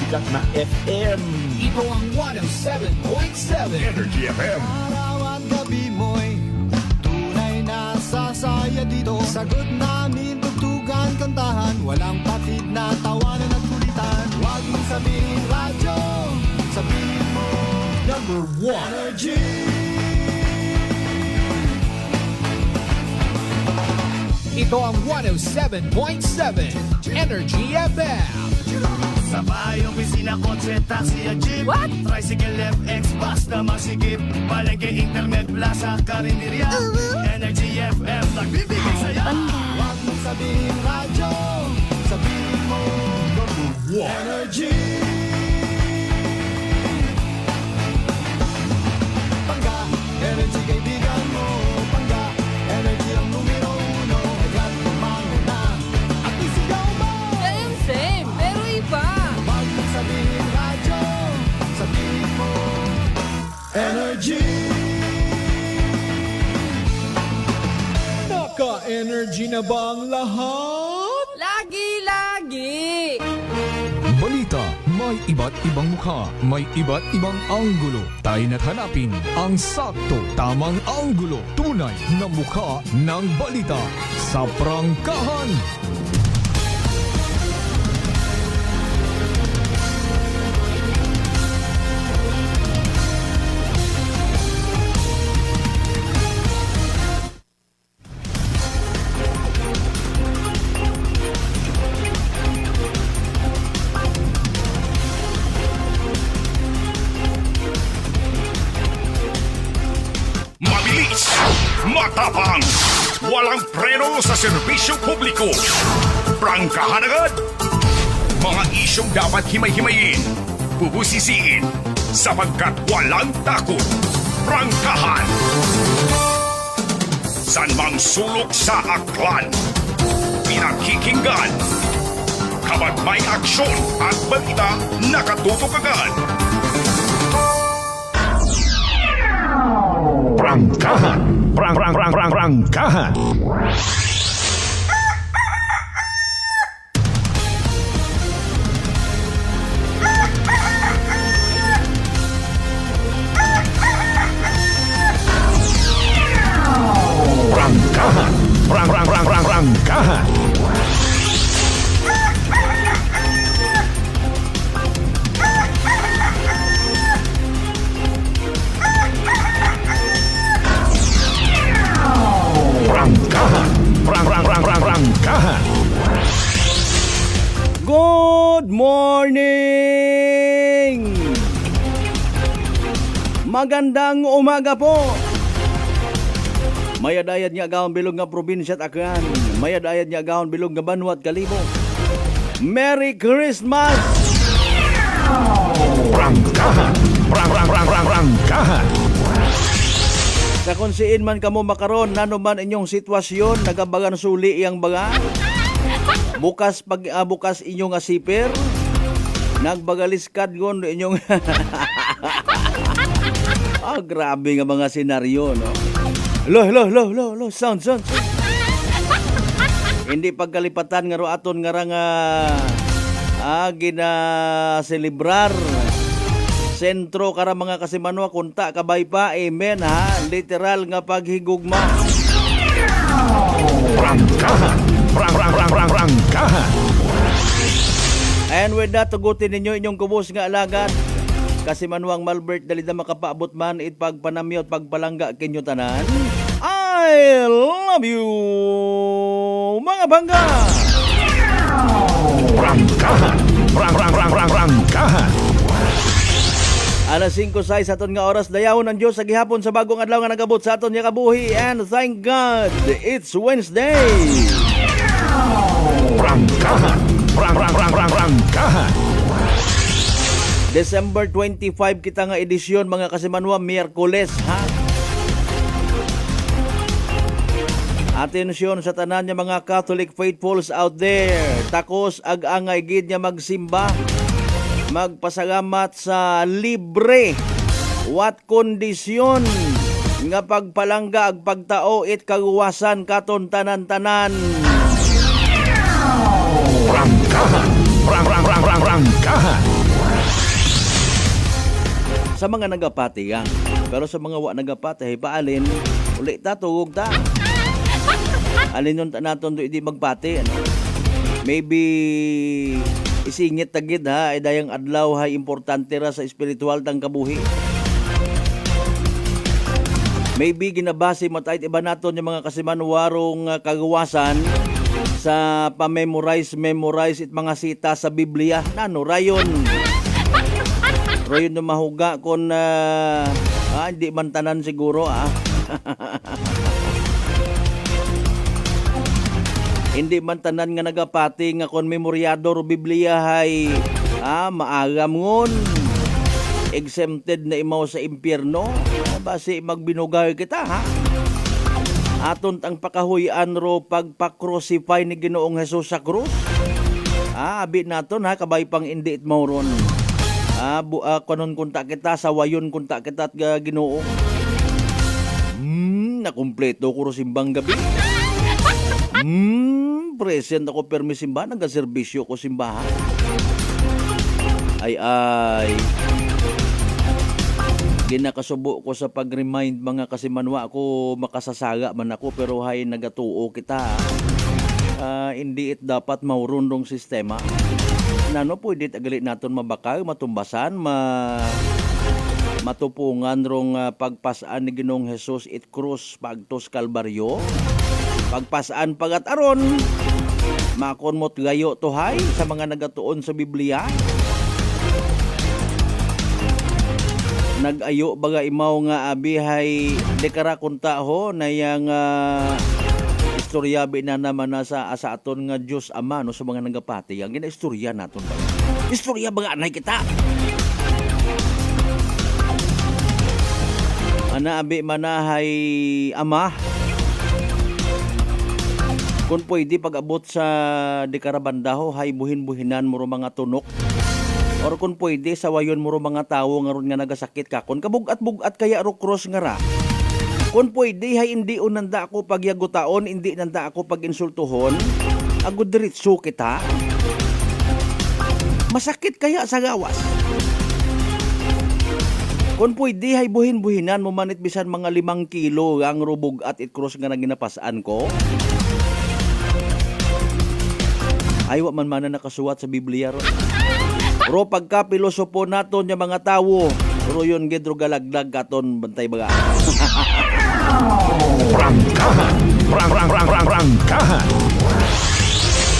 sikat na FM. Ito ang 107.7 Energy FM. Araw at gabi mo'y tunay na sasaya dito. Sagot namin, tugtugan, kantahan, walang patid na tawanan at kulitan. Huwag mong sabihin radyo, sabihin mo Number 1 Energy. Ito ang 107.7 Energy FM. Sa bahay, opisina, kotse, taxi at jeep. What? Tricycle, FX, bus na masikip. Palengke, internet, plaza, karinderya. Energy FM, nagbibigay saya. Huwag mong sabihin radyo, sabihin mo Energy. Pangga, energy kaibigan mo. Pangga, energy ang numero uno. Agad kumanguna at isigaw mo. Same, pero iba. Huwag mong sabihin radyo, sabihin mo Energy. Naka-energy na ba ang lahat? Lagi-lagi. Balita, may iba't ibang mukha, may iba't ibang anggulo. Tayo na't hanapin ang sakto, tamang anggulo. Tunay na mukha ng balita sa prangkahan. Mabilis, matapang, walang preno sa serbisyo publiko. Prangkahan agad. Mga isyong dapat himay-himayin, bubusisiin, sapagkat walang takot. Prangkahan. San mang sulok sa aklan, pinakikinggan. Kapag may aksyon at balita, nakatutok agad. Prangkahan. Prangkahan. Prangkahan. Prangkahan. Prangkahan. Good morning! Magandang umaga po! Mayadayad nga agahon bilog nga probinsya at Aklan. Mayadayad nga agahon bilog nga Banwa at Kalibo. Merry Christmas! Prangkahan. Prangkahan. Sa kung siin man kamo makaron, nano man inyong sitwasyon, nagabagan suli iyang baga. Bukas inyong asipir. Nagbagaliskad gon inyong grabe nga mga senaryo, no? Lo, sound. Hindi pagkalipatan nga ro aton nga gina celebrar sentro kara mga kasimanwa kunta kabay pa, amen ha, literal nga paghigugma. Prangkahan. Prangkahan. And with that, tugutin ninyo inyong kubos nga alagan kasimanwang Malbert dali na makapaabot man it pagpanamyot pagpalangga kinyo tanan. I love you mga bangga. Prangkahan. Prangkahan. Alas 5:06 aton nga oras dayawon ng Dios sa gihapon sa bagong adlaw nga nagabot sa aton nga kabuhi, and thank God it's Wednesday. Prangkahan. Prangkahan. December 25 kita nga edisyon mga kasimanwa, Miyerkules ha. Atensyon sa tanan nga mga Catholic faithfuls out there. Takos ag-angay gid nga magsimba. Magpasalamat sa libre wat kondisyon nga pagpalangga ag pagtao it kaguwasan katon tanan-tanan. Prangkahan. Prangkahan. Sa mga nagapati yan. Pero sa mga wa nagapati, paalin, uli ta, tugog ta. Alin yung naton do hindi magpati. Ano? Maybe isingit tagid ha, ay dayang adlaw hay importante ra sa espiritual tang kabuhi. Maybe ginabase matayt iba naton yung mga kasimanwarong kagawasan sa pa-memorize it mga sita sa Biblia. Nano, rayon na mahuga kon hindi man tanan siguro Hindi man tanan nga nagapati nga kon memoryador Biblia hay maagam ngon exempted na imaw sa impyerno base magbinugay kita ha. Aton ang pakahuyan ro pagpa-crucify ni Ginoong Hesus sa krus. Abi naton ha kabay pang indi it mauron. Kanon kunta kita sa wayon kunta kita at Ginoo. Nakumpleto ko ro simbang gabi. Present ako permi simbahan, nagaserbisyo ko simbahan. Ay. Ginakasubo ko sa pag-remind mga kasimanwa ko makasasaga man ako pero hay nagatuo kita. Hindi it dapat maurundong sistema. Nano pwede tagali naton mabakay, matumbasan, matupungan rong pagpasaan ni Ginoong Hesus it krus pagtos Kalbaryo. Pagpasaan pagat aron makonmot gayo tohay sa mga nagatuon sa Biblia. Nag-ayo baga imaw nga abihay dekara kunta ho na yang istorya na naman na sa aton nga Diyos Ama no sa mga nagapati. Ang gina-istorya naton ba? Istorya baga anay kita. Ana abi manahay Ama. Kung pwede pag-abot sa dekarabandaho hay buhin-buhinan mo mga tunok. Or kung pwede, sawayon mo ro mga tao nga ron nga nagasakit ka. Kung kabugat-bugat kaya ro cross nga ra. Kung pwede, hay hindi nanda ako pagyagutaon, hindi nanda ako pag-insultuhon. Agud diritso kita. Masakit kaya sa gawas. Kung pwede, hay buhin-buhinan mo manit bisan mga 5 kilo ang rubog at it-cross nga na ginapasaan ko. Ay, wa man nakasuwat sa Biblia ro. Ro pagka pilosopo naton yung mga tawo, ro yun gidro galaglag katon bantay baga. Prangkahan.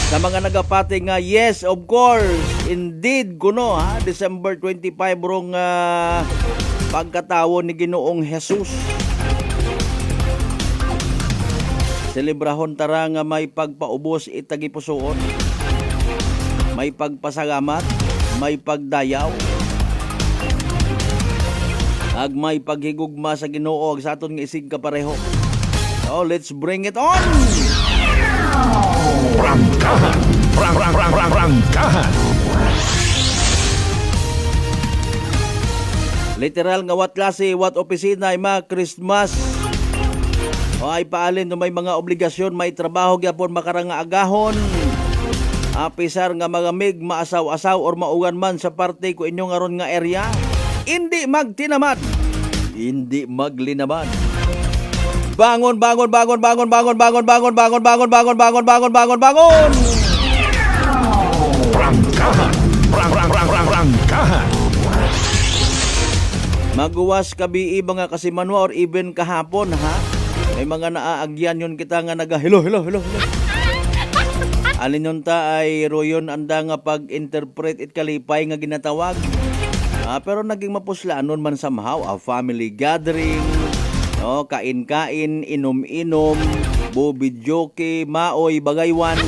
Sa mga nagapati nga, yes, of course, indeed, kuno ha, December 25 rong pagkatawo ni Ginoong Hesus. Selebrahon tara nga may pagpaubos itagipusoon. May pagpasalamat, may pagdayaw, ag may paghigugma sa Ginoo ag sa aton nga isig kapareho. So let's bring it on. Prangkahan. Literal nga wat klase, wat opisina ay mga Christmas. O ay paalin no may mga obligasyon, may trabaho gyapon makaranga agahon. Apisar nga magamig, maasaw-asaw or maugan man sa parte ko inyong aron nga area, hindi magtinamad, hindi maglinaman. Bangon. Prangkahan. Maguwas kabi mga kasimanwa or even kahapon ha. May mga naaagyan yun kita nga naga hello. Alin yun ta ay royon anda nga pag-interpret it kalipay nga ginatawag. Pero naging mapuslaanon man somehow, family gathering, no, kain-kain, inom-inom, bubidyoke, maoy, bagaywan,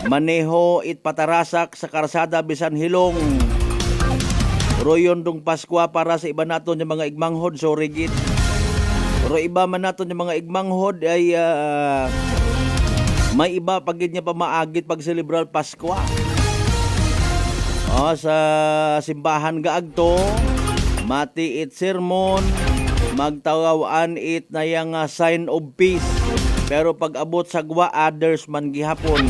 maneho, it patarasak sa karsada bisan hilong. Royon dong Paskwa para sa iba naton yung mga igmanghod, so rigid. Pero iba man naton yung mga igmanghod ay may iba pagid niya pa maagit pag celebral Paskwa. Sa simbahan gaagto, mati it sermon, magtawaan it na yang sign of peace. Pero pag abot sa gwa, others man gihapon.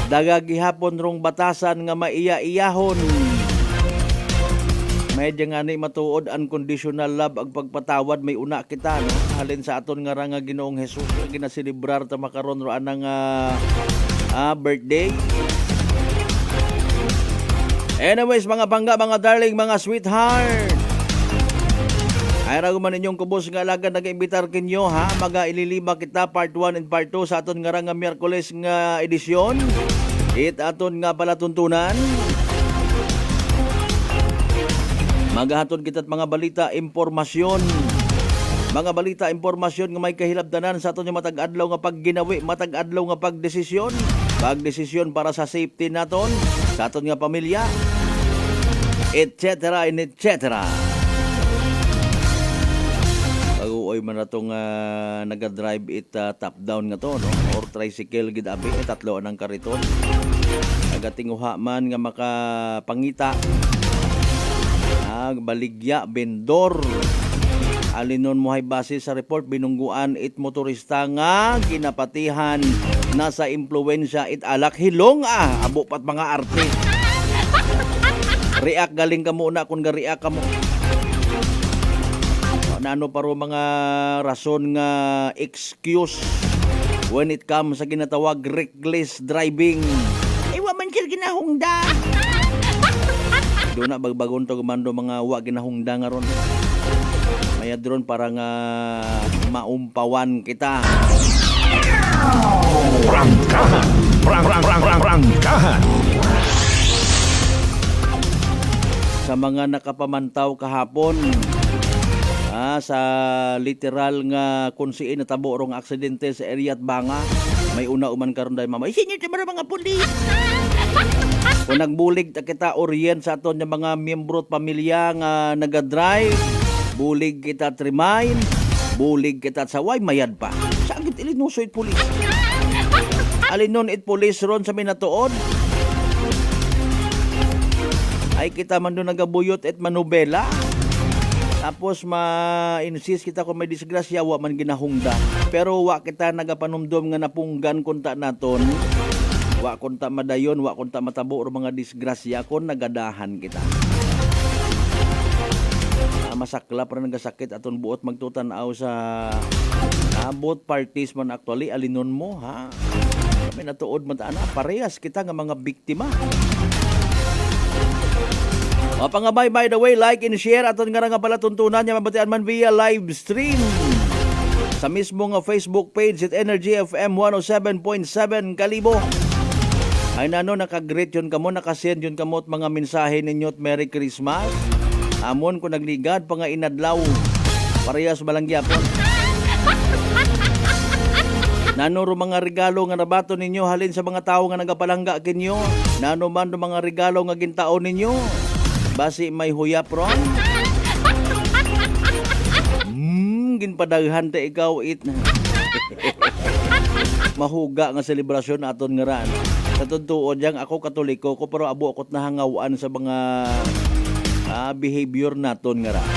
Daga gihapon rong batasan nga maiya-iyahon. Medyo nga ni matuod unconditional love ang pagpatawad may una kita no. Halin sa aton nga ra nga Ginoong Hesus nga ginaselebrar ta makaron ro anang birthday. Anyways, mga bangga, mga darling, mga sweetheart. Ay rago man inyong kubos nga alaga nag-imbitar kinyo ha. Maga-ililima kita part 1 and part 2 sa aton nga ra nga Miyerkules nga edisyon. It aton nga palatuntunan. Magahatod kita't mga balita, impormasyon. Mga balita, impormasyon nga may kahilabtanan sa aton nga matag-adlaw nga pagginawi, matag-adlaw nga pagdesisyon. Pagdesisyon para sa safety naton, sa aton nga pamilya, etc. and etc. Pag-uoy man na itong nagadrive it top down nga to, no? Or tricycle gidabi, tatlo ang kariton. Nagatinguha man nga makapangita. Baligya, Bendor. Alinon mo hay base sa report, binungguan it motorista nga ginapatihan nasa impluensya it alak hilong abo pat mga arte. React galing ka muna kung ga-react ka mo. Nano paro mga rason nga excuse when it comes sa ginatawag reckless driving. Iwa man sila ginahungda. Doon na bagbagon to gumando mga wa ginahungda nga ron. Maya drone para nga maumpawan kita. Prangkahan. Prangkahan. Sa mga nakapamantaw kahapon, sa literal nga kunsiin na tabo rong aksidente sa area at Banga, may una uman karon dahil mama. Isinyo sa mga pulis. Kung nagbulig ta kita orient sa aton nga mga miyembro at pamilya nga nagadrive, bulig kita remind, bulig kita saway mayad pa. Saan gid ilinuso it pulis? Alinon it pulis ron sa minatuod. Ay kita man doon nagabuyot at manubela. Tapos ma-insist kita kung may disgrasya, wa man ginahungda. Pero wa kita nagapanumdom nga napunggan kunta naton. Wa kunta madayon, wa kunta matabo o mga disgrasya kung nagadahan kita. Masakla para nagasakit aton buot magtutanaw sa both parties man actually alinon mo ha. Kami natuod man ta parehas kita nga mga biktima. Mapangabay by the way, like and share aton nga nga pala tuntunan nya mabatian man via live stream sa mismo nga Facebook page at Energy FM 107.7 Kalibo. Ay nano nakagreet yun kamo, nakasend yun kamo at mga mensahe ninyo at Merry Christmas. Amon ko nagligad pa nga inadlaw. Parehas balangyapon. Nano ro mga regalo nga nabato ninyo halin sa mga tao nga nagapalangga kinyo. Nano man ro mga regalo nga gintaon ninyo. Basi may huyap ron. Ginpadaghan ta ikaw it. Mahuga nga selebrasyon aton nga ran. Sa totoo diyang ako katoliko ko pero abo akot nahangawaan sa mga behavior naton nga ran.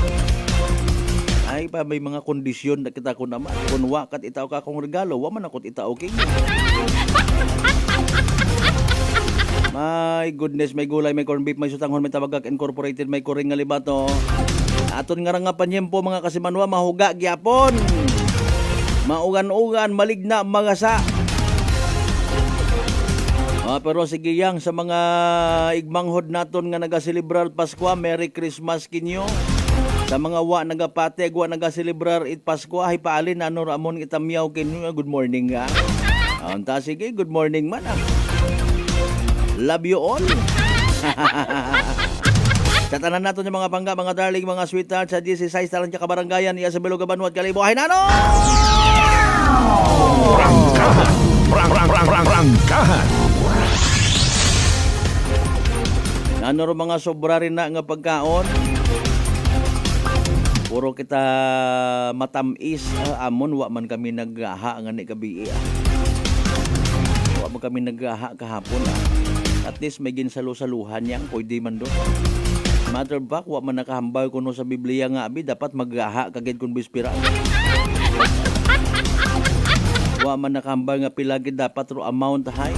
Ay pa may mga kondisyon na kita ko naman. Kung wa kat itaw ka akong regalo, wa man akot itaw okay. My goodness, may gulay, may corn beef, may sutanghon, may tabagak incorporated, may kuring nga libato. Aton nga nga panyempo mga kasimanwa, mahuga gyapon. Maugan-ugan, maligna, magasa. Pero sige yang sa mga igmanghod naton nga nagaselebrar Pasko, Merry Christmas kinyo. Sa mga wa nagapateg, wa nagaselebrar it Pasko, ay paalin ano ramon itamyaw kinyo. Good morning nga. Anta sige, good morning man. Love you all. Sa tanan nato ng mga bangga, mga darling, mga sweetheart sa 16 talang ka kabarangayan iya sa Beloga Banwat Kalibo. Hay nano! Prangkahan. Nano ro mga sobra rin na nga pagkaon. Puro kita matamis. Amon wa man kami naggaha nga ni kabi. Wa man kami naggaha kahapon. At least may ginsalo-saluhan yang pwede man doon. Matter of fact, wa man nakahambay kuno sa Biblia nga abi dapat maggaha kagid kun bispira. Wa man nakahambay nga pilagid dapat ro amount high.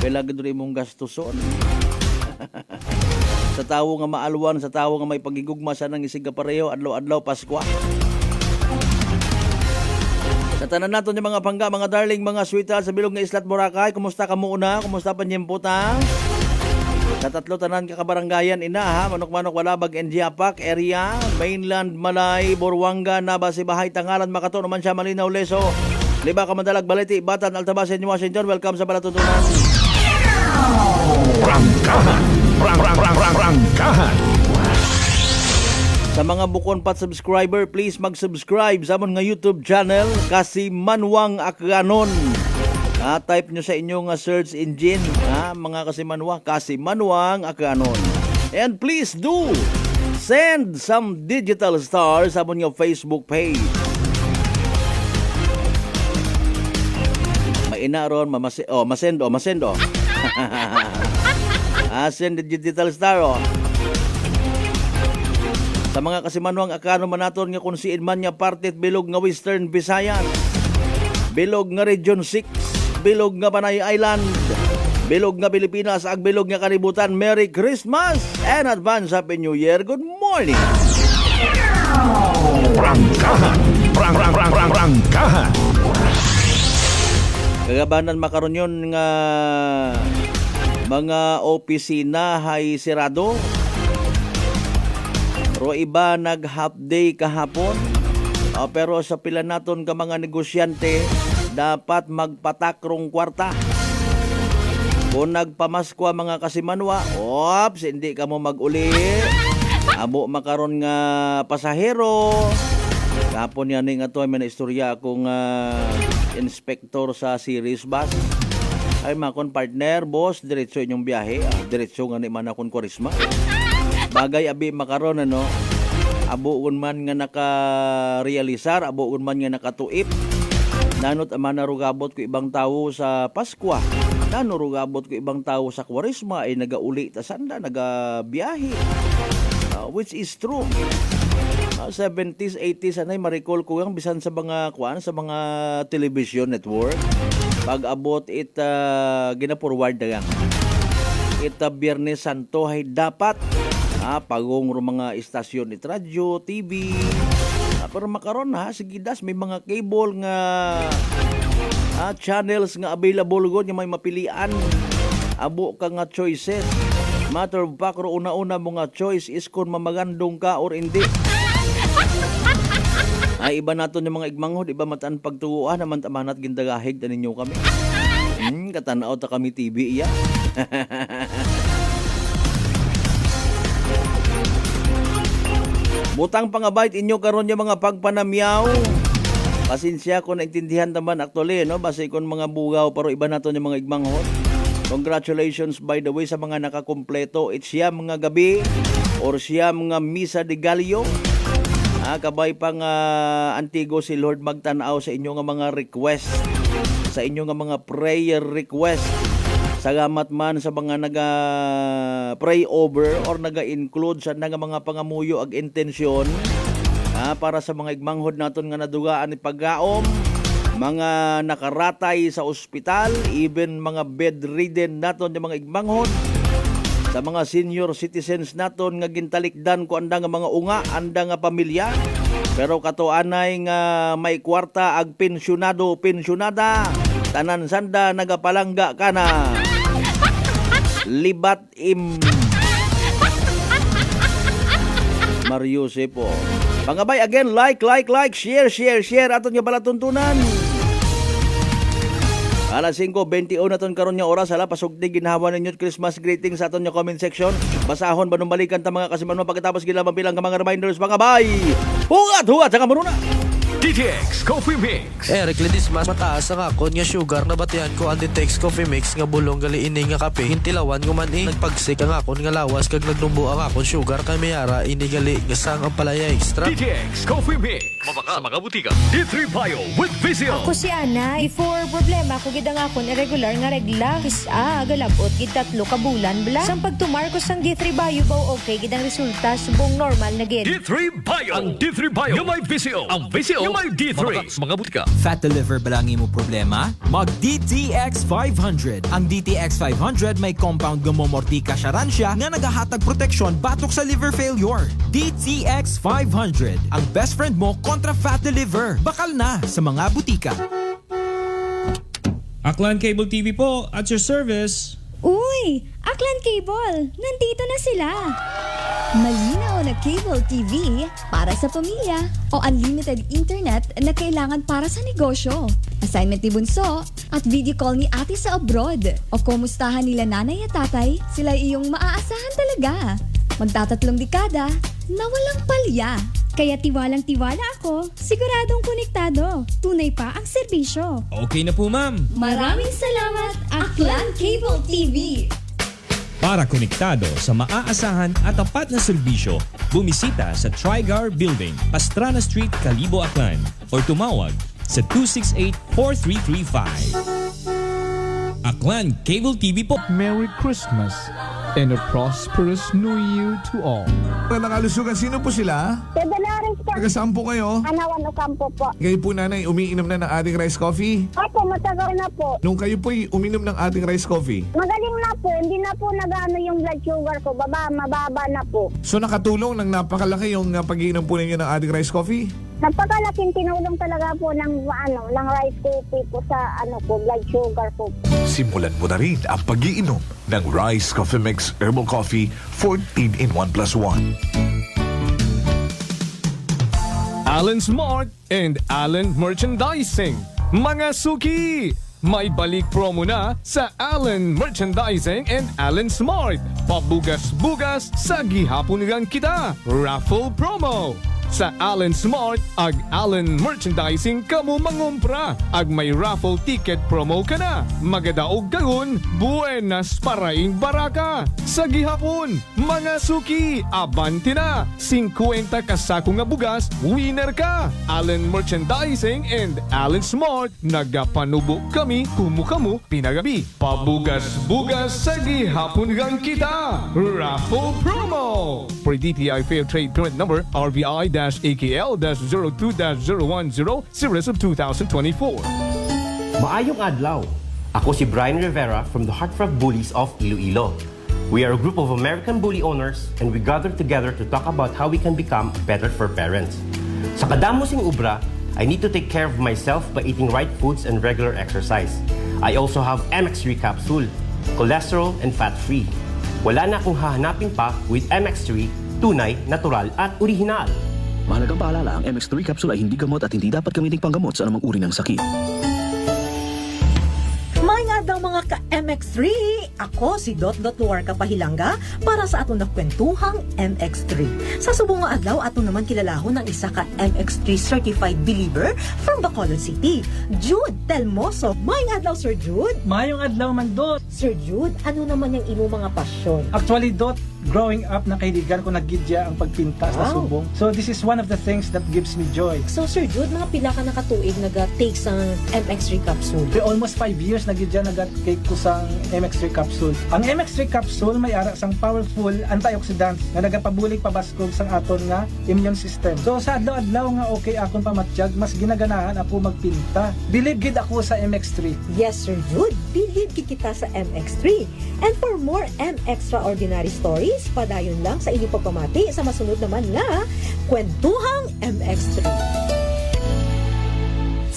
Pilagid ro imong gastuson. Sa tawo nga maalwan, sa tawo nga may pagigugma sa nang isig pareho adlaw-adlaw Pasko. Sa tanan nato ni mga pangga, mga darling, mga sweetheart sa bilog nga Islat Boracay, kumusta ka muna? Kumusta pa nyemputa? Sa tatlo tanan ka kabaranggayan ina ha, manok-manok walabag Endiapak area, Mainland Malay, Borwanga, Naba, Sibahay, Tangalan, Makato naman siya Malinaw, Leso, Liba, Kamandalag, Baliti, Batan, Altabasen, Washington. Welcome sa Palatuntunan. Prangkahan. Prangkahan. Sa mga bukon pat subscriber, please mag-subscribe sa amon nga YouTube channel kasi Manwang Akanon. Type nyo sa inyong search engine, mga kasimanwa, kasi Manwang Akanon. And please do send some digital stars sa amon nga Facebook page. Maina ron, masendo. Send the digital star, Sa mga kasimanwang Akano manaton nga kung siin man nga partit bilog nga Western Visayas, bilog nga Region 6, bilog nga Panay Island, bilog nga Pilipinas, ag bilog nga kalibutan, Merry Christmas and Advance Happy New Year. Good morning! Prangkahan. Prangkahan. Kagabanan makaron yun nga mga opisina hay sirado. Ro iba nag half day kahapon. Pero sa pila naton ka mga negosyante, dapat magpatakrong kwarta. Kung nagpamaskwa mga kasimanwa, hindi ka mo mag-uli. Abo makaron nga pasahero. Kapon yan nga to, may na-istorya akong inspector sa series bus. Ay makon partner, boss, diretso inyong biyahe. Diretso nga ni man akong korisma. Bagay abi makaron abuon man nga naka-realisar, abuon man nga nakatuip. Nanot man narugabot ko ibang tawo sa Paskwa. Nanurugabot ko ibang tawo sa Kwaresma ay nagauli ta sanda, nagabiyahe. Which is true. 70s, 80s anay ma-recall ko yang bisan sa mga sa mga television network. Pag abot gina-forward na yang. Biyernes Santo ay dapat pagong mga istasyon it radyo, TV. Pero makaron sigidas may mga cable nga channels nga available gud nga may mapilian. Abo ka nga choices. Matter of fact, una-una mo nga choice is kung mamagandong ka or hindi. Ay iba naton yung mga igmanghod, iba mataan pagtuuan naman tamanat gindagahig ta ninyo kami. Katanaw ta kami TV iya. Butang pangabait inyo karon yung mga pagpanamyaw. Pasensya ko naintindihan naman actually, base kon mga bugaw pero iba naton yung mga igmanghod. Congratulations by the way sa mga nakakumpleto. It's siya mga gabi or siya mga misa de Gallo. Kabay pang antigo si Lord magtanaw sa inyo nga mga request, sa inyo nga mga prayer request. Salamat man sa mga naga-pray over or naga-include sa nga mga pangamuyo ag intensyon para sa mga igmanghod naton nga nadugaan ni paggaom, mga nakaratay sa ospital, even mga bedridden naton yung mga igmanghod, sa mga senior citizens naton nga gintalikdan ko anda nga mga unga, anda nga pamilya, pero katuanay nga may kwarta ag pensyonado, pensyonada, tanan sanda nagapalangga ka na. Libat Mario Sepo. Pangabay again, like, share aton nga palatuntunan. Alas 5:21 na ton karon nga oras, pasugdi ginhawa ninyo Christmas greetings sa aton nga comment section. Basahon banung balikan ta mga kasimanwa pagkatapos gila bilang ka mga reminders. Pangabay. Hugat sa kamaruna. DTX Coffee Mix. Eric Lidis mas mataas ang akon nga sugar na batihan ko ang DTX Coffee Mix nga bulong gali ini nga kape. Hintilawan ko man nagpagsik ang akon nga lawas kag nagdumbo ang akon sugar kay mayara ini gali nga sang ang palaya extra. DTX Coffee Mix. Mabaka sa mga butika. D3 Bio with Vizio. Ako si Ana, before problema ko gid ang akon irregular nga regla. Galabot gid 3 ka bulan bla. Sang pagtumar ko sang D3 Bio baw okay gid ang resulta subong normal na gid. D3 Bio. Ang D3 Bio. Yung may Vizio. Ang Vizio. Yung may D3. Mga butika. Fat liver ba lang mo problema? Mag DTX 500. Ang DTX 500 may compound gumomortika siya nga nagahatag proteksyon batok sa liver failure. DTX 500. Ang best friend mo kontra fat liver. Bakal na sa mga butika. Aklan Cable TV po, at your service. Uy! Aklan Cable! Nandito na sila! Malinaw na cable TV para sa pamilya o unlimited internet na kailangan para sa negosyo. Assignment ni Bunso at video call ni ate sa abroad. O kumustahan nila nanay at tatay, sila iyong maaasahan talaga. Magtatatlong dekada na walang palya. Kaya tiwalang-tiwala ako, siguradong konektado. Tunay pa ang serbisyo. Okay na po, ma'am. Maraming salamat, Aklan Cable TV! Para konektado sa maaasahan at tapat na serbisyo, bumisita sa Trigar Building, Pastrana Street, Calibo, Aklan or tumawag sa 268-4335. Aklan Cable TV po. Merry Christmas and a prosperous New Year to all. Nakalusugan, sino po sila? Dolores po. Taga saan po kayo? Anawan Ocampo po. Kayo po nanay, umiinom na ng ating rice coffee? Opo, matagal na po. Nung kayo po'y uminom ng ating rice coffee, Magaling na po. Hindi na po nagano yung blood sugar ko. Mababa na po. so nakatulong ng napakalaki yung pag-iinom po ninyo ng ating rice coffee? Napakalaking tinulong talaga po ng rice coffee po sa blood sugar ko. Simulan mo na rin ang pag-iinom ng Rice Coffee Mix Herbal Coffee 14 in 1 plus 1. Allen Smart and Allen Merchandising. Mga suki! May balik promo na sa Allen Merchandising and Allen Smart. Pabugas-bugas sa gihapon nilang kita. Raffle promo. Sa Allen Smart, ag Allen Merchandising kamo mangumpra. Ag may raffle ticket promo ka na. Magadaog gayon, buenas paraing baraka. Sa gihapon, mga suki, abante na. 50 kasako nga bugas, winner ka. Allen Merchandising and Allen Smart, nagapanubo kami, kumukamu, pinagabi. Pabugas-bugas sa gihapon gang kita. Raffle promo. For DTI Fair Trade Permit Number, RBI-AKL-02-0100, Series of 2024. Maayong adlaw. Ako si Brian Rivera from the Heartthrob Bullies of Iloilo. We are a group of American bully owners and we gather together to talk about how we can become better for parents. Sa kadamosing ubra, I need to take care of myself by eating right foods and regular exercise. I also have MX3 capsule, cholesterol and fat-free. Wala na akong hahanapin pa with MX3, tunay, natural at orihinal. Mahalagang paalala, ang MX3 capsule ay hindi gamot at hindi dapat gamiting panggamot sa anumang uri ng sakit. May nga daw mga ka-MX3. Ako si Dot Luarca Pahilanga para sa aton nakwentuhang MX3. Sa subong nga adlaw aton naman kilalahon ng isa ka MX3 certified believer from Bacolod City, Jude Telmoso. May nga adlaw, Sir Jude. Mayong adlaw man, Dot. Sir Jude, ano naman yung imo mga pasyon? Actually, Dot, growing up, nakahiligan ko naggidya ang pagpinta sa subong. So this is one of the things that gives me joy. So Sir Jude, mga pila ka nakatuig naga-take sa MX3 capsule? For almost 5 years, naggidya naga-take ko sa MX3 capsule. Ang MX3 capsule may ara sang powerful antioxidants na nagapabulig pabaskog sang aton nga immune system. So sa adlaw-adlaw nga okay akon pamatiyag, mas ginaganahan ako magpinta. Believe gid ako sa MX3. Yes, Sir Jude, believe gid kita sa MX3. And for more extraordinary stories, padayon lang sa inyong pagpamati sa masunod naman nga Kwentuhang MX3.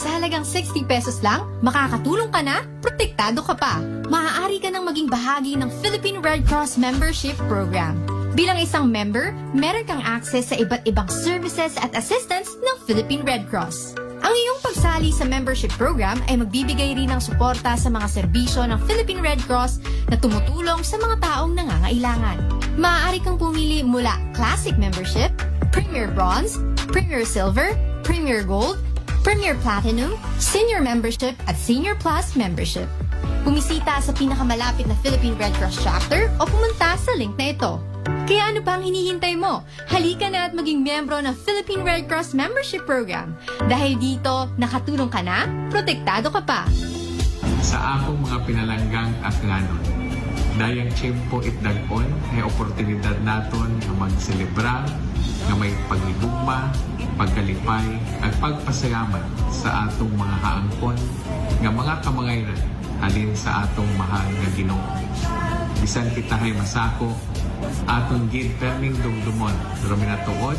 Sa halagang 60 pesos lang, makakatulong ka na, protektado ka pa. Maaari ka nang maging bahagi ng Philippine Red Cross Membership Program. Bilang isang member, meron kang access sa iba't ibang services at assistance ng Philippine Red Cross. Ang iyong pagsali sa membership program ay magbibigay rin ng suporta sa mga serbisyo ng Philippine Red Cross na tumutulong sa mga taong nangangailangan. Maaari kang pumili mula Classic Membership, Premier Bronze, Premier Silver, Premier Gold, Premier Platinum, Senior Membership at Senior Plus Membership. Bumisita sa pinakamalapit na Philippine Red Cross chapter o pumunta sa link na ito. Kaya ano pa ang hinihintay mo? Halika na at maging miyembro ng Philippine Red Cross Membership Program. Dahil dito, nakatulong ka na, protektado ka pa. Sa akong mga pinalanggang aklanon, dayang tiyempo itdag-on ay oportunidad naton na magselebra, na may pagigugma, pagkalipay at pagpasalamat sa atong mga haangkon nga mga kamangayran halin sa atong mahal nga Ginoo. Bisan kita hay masako, atong gid perming dumdumon pero minatuod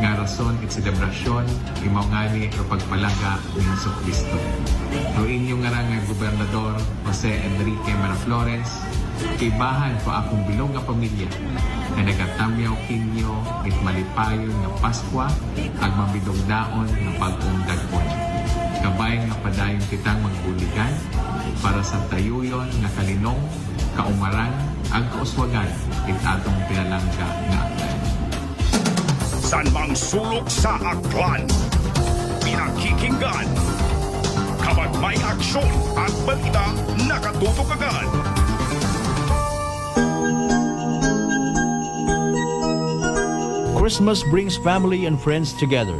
nga rason at selebrasyon imaw ngani o pagpalaga ni Jesucristo. No inyong nga nga Gobernador Jose Enrique Miraflores, kaibahan ko akong bilog nga pamilya na nagatamyaw kinyo at malipayon nga Paskwa ag mabidong daon nga bag-ong dagkon. Kabay nga padayon kitang magbuligan para sa tayuyon nga kalinong, kaumaran, ag kauswagan it atong pinalangga nga aklan. San mang sulok sa aklan, pinakikinggan. Kapag may aksyon at balita, nakatutok agad. Christmas brings family and friends together.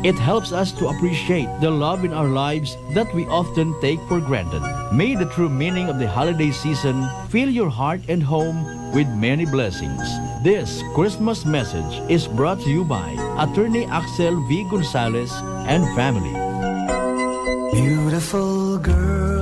It helps us to appreciate the love in our lives that we often take for granted. May the true meaning of the holiday season fill your heart and home with many blessings. This Christmas message is brought to you by Attorney Axel V. Gonzalez and family. Beautiful girl.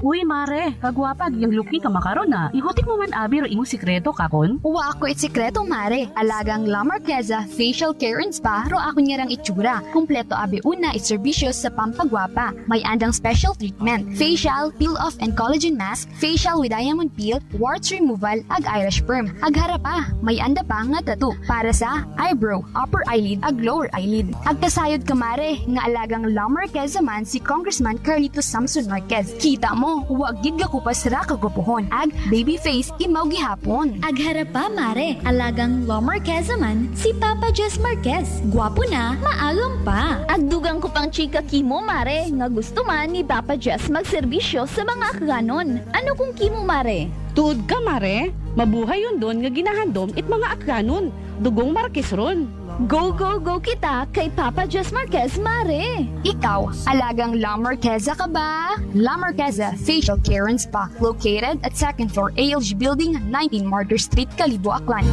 Uy, mare, kagwapag, yung luki ka makaron na. Ihutik mo man abi ro imong sikreto kakon. Uwa ako sikreto, mare. Alagang La Marqueza Facial Care and Spa ro ako niyarang itsura. Kumpleto abi una iserbisyo sa pampagwapa. May andang special treatment, facial, peel-off and collagen mask, facial with diamond peel, warts removal, ag eyelash perm. Ag harapa, may anda pa nga tattoo para sa eyebrow, upper eyelid, ag lower eyelid. Ag kasayod ka, mare, nga alagang La Marqueza man si Congressman Carlito Samson Marquez. Kita mo, huwag gid ka kupas ra kagupuhon. Ag baby face imaw gihapon. Ag harapa, mare. Alagang La Marqueza man si Papa Jess Marquez. Gwapo na, maagam pa. Ag dugang ko pang chika kimo, mare, nga gusto man ni Papa Jess magserbisyo sa mga akganon. Ano kung kimo, mare? Tuod ka, mare. Mabuhay yun doon nga ginahandom it mga akganon. Dugong Marquez ron. Go, go, go kita kay Papa Jess Marquez, mare. Ikaw, alagang La Marqueza ka ba? La Marqueza Facial Care and Spa, located at 2nd floor ALG Building, 19 Martyr Street, Kalibo, Aklan.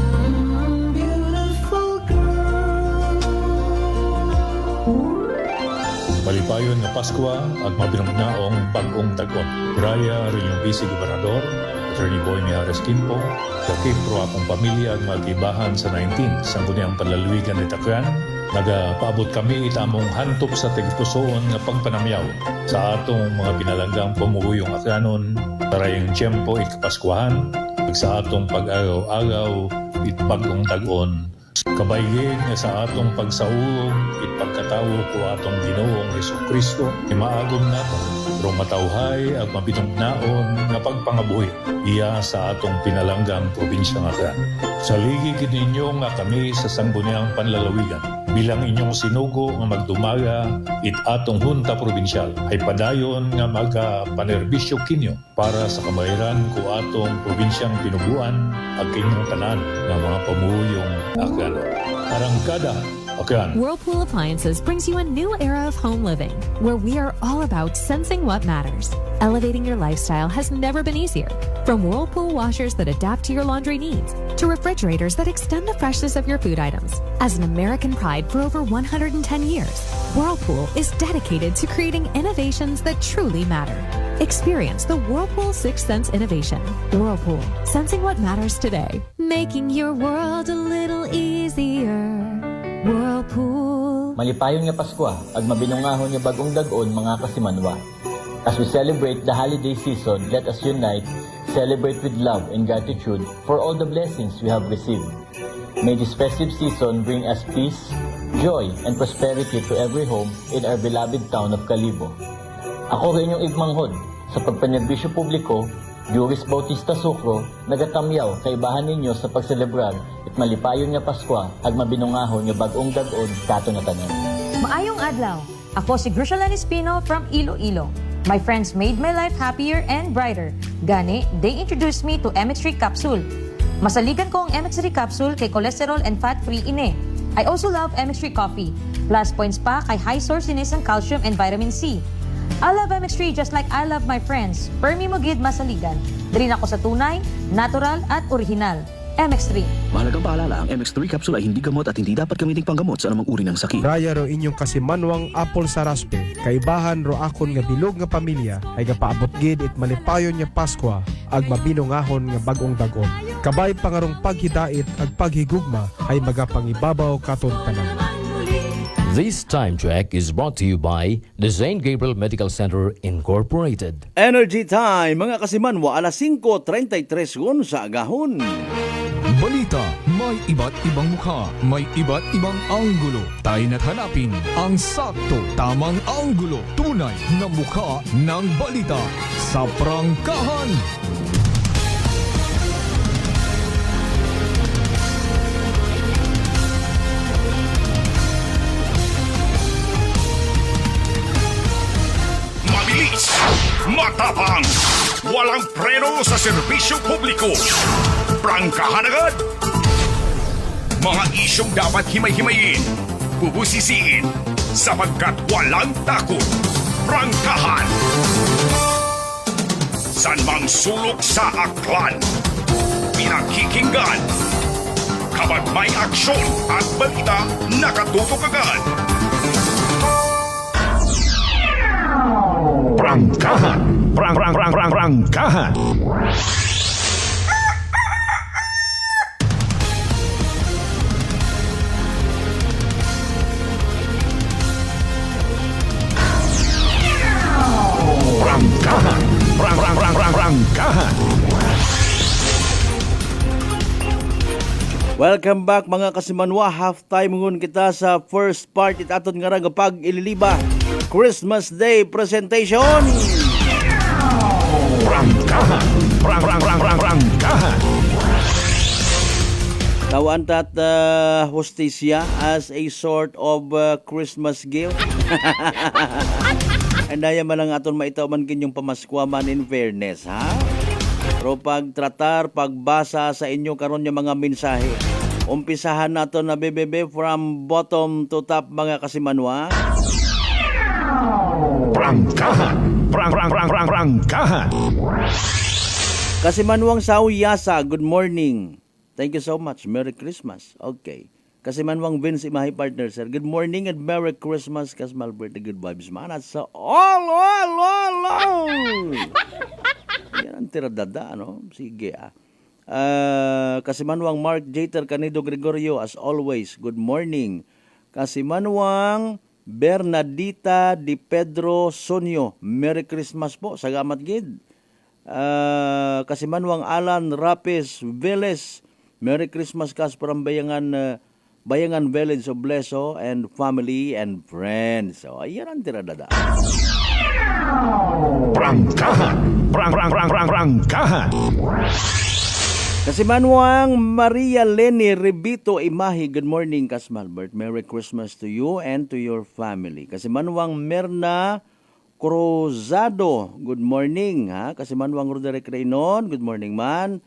Malipayon nga Paskwa at mabinugnaong bagong dagon. Raya rin yung Vice Gobernador, Attorney Boy Mijares Quimpo, Joaquin Pro akong pamilya at magibahan sa 19 sa guniang panlaluigan ni Takyan. Nagapaabot kami itamong hantop sa tigpusoon nga pagpanamyaw sa atong mga pinalanggang pamuyong akyanon, tarayang tiyempo it kapaskwahan, sa atong pag-agaw-agaw it bagong dagon. Kabaygin nga sa atong pagsaulog it pagkatawo ko atong Ginoong Jesucristo imaagom nato pero matawhay at mabinugnaon nga pagpangabuhi iya sa atong pinalanggang probinsya nga Aklan. Saligid ninyo nga kami sa sangguniang panlalawigan bilang inyong sinugo nga magdumaga it atong hunta probinsyal ay padayon nga magapanerbisyo kinyo para sa kamahiran ko atong probinsyang pinubuan at inyong tanan nga mga pamuyong Aklan. Arangkada, Aklan. Whirlpool Appliances brings you a new era of home living, where we are all about sensing what matters. Elevating your lifestyle has never been easier. From Whirlpool washers that adapt to your laundry needs, to refrigerators that extend the freshness of your food items. As an American pride for over 110 years, Whirlpool is dedicated to creating innovations that truly matter. Experience the Whirlpool 6th Sense innovation. Whirlpool, sensing what matters today. Making your world a little easier. Whirlpool. Malipayon nga Paskwa, ag mabinungahon nga bagong dagon mga kasimanwa. As we celebrate the holiday season, let us unite, celebrate with love and gratitude for all the blessings we have received. May this festive season bring us peace, joy, and prosperity to every home in our beloved town of Kalibo. Ako rin yung igmanghod sa pagpanerbisyo publiko, Juris Bautista Sucro, nagatamyaw kaibahan ninyo sa pagselebrar at malipayon nga Paskwa ag mabinungahon nga bagong dagon kato na tanan. Maayong adlaw. Ako si Grishalan Espino from Iloilo. My friends made my life happier and brighter. Gani, they introduced me to MX3 Capsule. Masaligan ko ang MX3 Capsule kay cholesterol and fat-free ine. I also love MX3 Coffee. Plus points pa kay high sourciness ng calcium and vitamin C. I love MX3 just like I love my friends. Permi mo gid masaligan. Diri ako sa tunay, natural at original. MX3. Mahalagang paalala, ang MX3 capsule ay hindi gamot at hindi dapat gamitin panggamot sa anumang uri ng sakit. Raya ro inyong kasimanwang apple sa raspe. Kaibahan ro akon nga bilog nga pamilya ay gapaabot gid it malipayon nga Pasko ag mabinungahon nga bagong dagon. Kabay pangarong paghidait ag paghigugma ay magapangibabaw katon tanan. This time check is brought to you by the St. Gabriel Medical Center Incorporated. Energy Time, mga kasimanwa, alas 5:33 sa agahon. Balita, may iba't ibang mukha, may iba't ibang anggulo. Tayo na't hanapin ang sakto, tamang anggulo. Tunay na mukha ng balita sa prangkahan. Mabilis, matapang, walang preno sa serbisyo publiko. Prangkahan agad! Mga isyong dapat himay-himayin, bubusisiin, sapagkat walang takot. Prangkahan! San mang sulok sa aklan, pinakikinggan. Kapag may aksyon at balita, nakatutok agad. Prangkahan! Prangkahan! Prangkahan! Welcome back mga kasimanwa, halftime ngun kita sa first part itaton nga ra pag ililiba Christmas Day presentation. Prangkahan! Tawaan tat hostesya as a sort of Christmas gift. Andaya malang aton maitaw man kinyong pamaskwa man in fairness, ha? Pero pagtratar, pagbasa sa inyo karon yung mga mensahe. Umpisahan nato na bebebe from bottom to top mga kasimanwa. Prangkahan! Prangkahan! Kasimanwang Sauyasa, good morning. Thank you so much. Merry Christmas. Okay. Kasimanwang Vince Imahe partner, sir. Good morning and Merry Christmas. Kasmal birthday, good vibes man. At sa all. Yan ang tiradada, ano? Sige, Kasimanwang Mark Jater Canido Gregorio, as always, good morning. Kasimanwang Bernadita Di Pedro Sonio, Merry Christmas po, sagamat gid. Kasimanwang Alan Rapis Velez, Merry Christmas kas from Bayangan Village of Bleso and family and friends. So, ayan ang tiradada. Prangkahan! Prangkahan! Kasimanwang Maria Leni Ribito Imahe, good morning Kasmalbert. Merry Christmas to you and to your family. Kasimanwang Merna Cruzado, good morning. Kasimanwang Roderick Reynon, good morning man.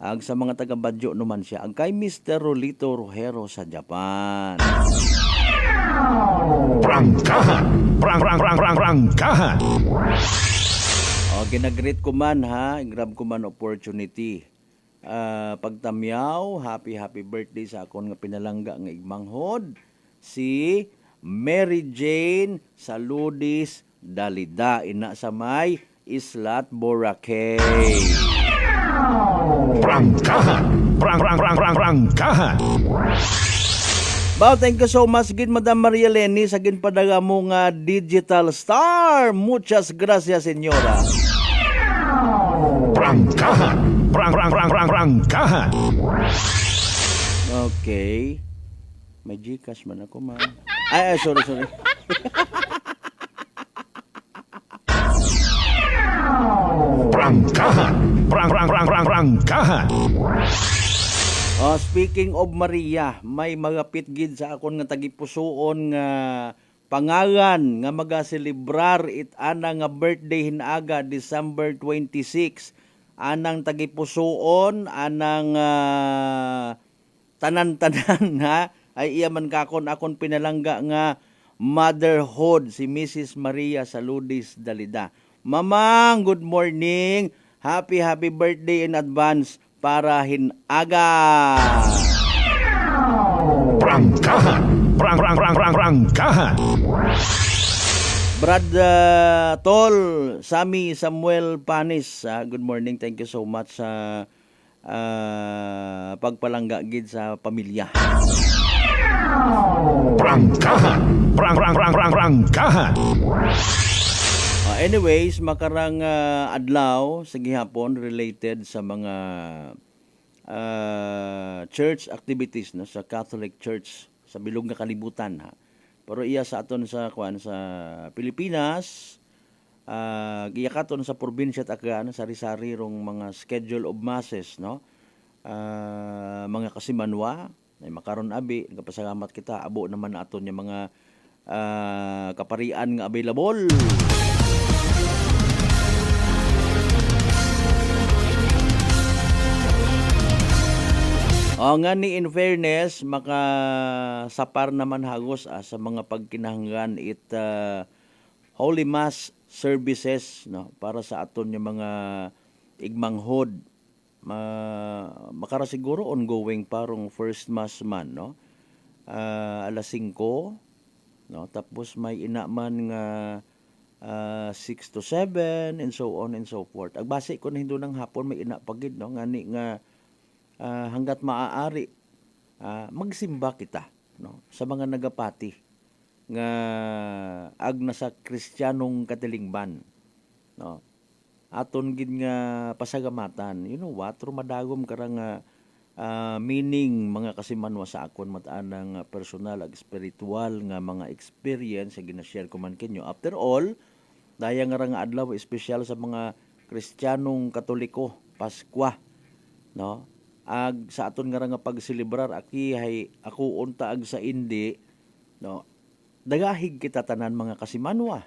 Ag sa mga taga-Badyo naman siya. Ang kay Mr. Rolito Rojero sa Japan. Prangkahan! Prangkahan! O, ginagreet ko man grab ko man opportunity. Pagtamyaw, happy birthday sa akon nga pinalangga nga igmanghod. Si Mary Jane Saludis Dalida, ina sa may Islat Boracay. Prangkahan! Prangkahan! Bao, thank you so much gid Madam Maria Leni sa ginpadaga mo nga digital star. Muchas gracias, senyora. Prangkahan! Prangkahan! Okay. May Gcash man ako, man. Ay, sorry. Prangkahan! Prangkahan! Speaking of Maria, may mga pitgid sa akon nga tagipusoon nga pangalan nga magaselebrar it ana nga birthday hinaga December 26. Anang tagipusoon, anang tanan-tanan ay iya man kakon akon pinalangga nga motherhood si Mrs. Maria Saludis Dalida. Mamang, good morning. Happy birthday in advance para hinaga. Prangkahan. Prangkahan. Brad Tol, Sammy Samuel Panis, good morning. Thank you so much sa pagpalangga gid sa pamilya. Prangkahan. Prangkahan. Anyways, makarang adlaw sa gihapon related sa mga church activities no sa Catholic Church sa bilog nga kalibutan ha. Pero iya sa aton sa Pilipinas, iya katon sa probinsya at sari-sari rong mga schedule of masses no. Mga kasimanwa ay makaron abi nagapasalamat kita abo naman aton yung mga kaparian nga available. O nga ni in fairness, makasapar naman hagos sa mga pagkinahanglan Holy Mass services no para sa aton yung mga igmanghod. Makara siguro ongoing parong first mass man no. Alas 5 no tapos may inaman nga 6 to 7 and so on and so forth. Agbase ko na hindo ng hapon may ina pagid no ngani nga hanggat maaari magsimba kita no sa mga nagapati nga agna sa Kristiyanong katilingban no aton gid nga pasagamatan. You know what, rumadagom karang meaning mga kasimanwa sa akon mataanang personal ag spiritual nga mga experience nga gina-share ko man kinyo. After all, daya nga nga adlaw espesyal sa mga Kristiyanong Katoliko, Paskwa no. Ag sa aton nga pagselebrar ako unta ag sa indi no dagahig kita tanan mga kasimanwa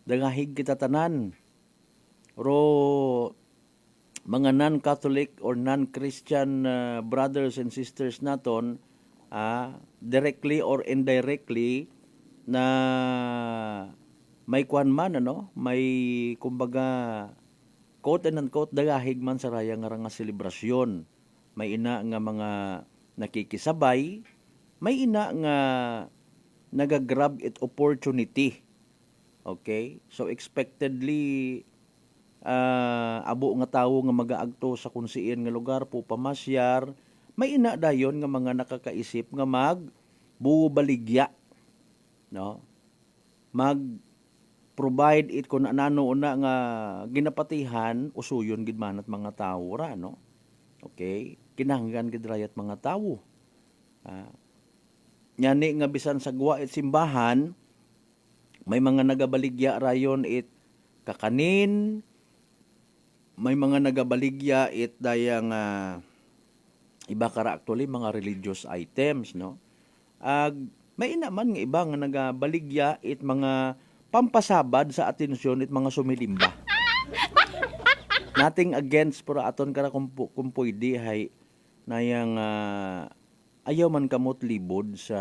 dagahig kita tanan ro mga non-Catholic or non-Christian brothers and sisters naton directly or indirectly na may kuan man may kumbaga quote and unquote dagahig man sa raya nga selebrasyon. May ina nga mga nakikisabay, may ina nga nagagrab it opportunity. Okay? So expectedly abo nga tawo nga magaagto sa kunsiin nga lugar po pamasyar, may ina dayon nga mga nakakaisip nga bubaligya no? Provide it kung anano una nga ginapatihan usuyon gid man at mga tawo ra no. Okay? Kinahanglan gid rayat mga tawo. Nyani nga bisan sa gwa it simbahan may mga nagabaligya rayon it kakanin, may mga nagabaligya it dayang iba kara actually mga religious items no. May naman nga iba nga nagabaligya it mga pampasabad sa atensyon it mga sumilimba. Nothing against pero aton kara kung pwede hay nayang ayaw man kamot libod sa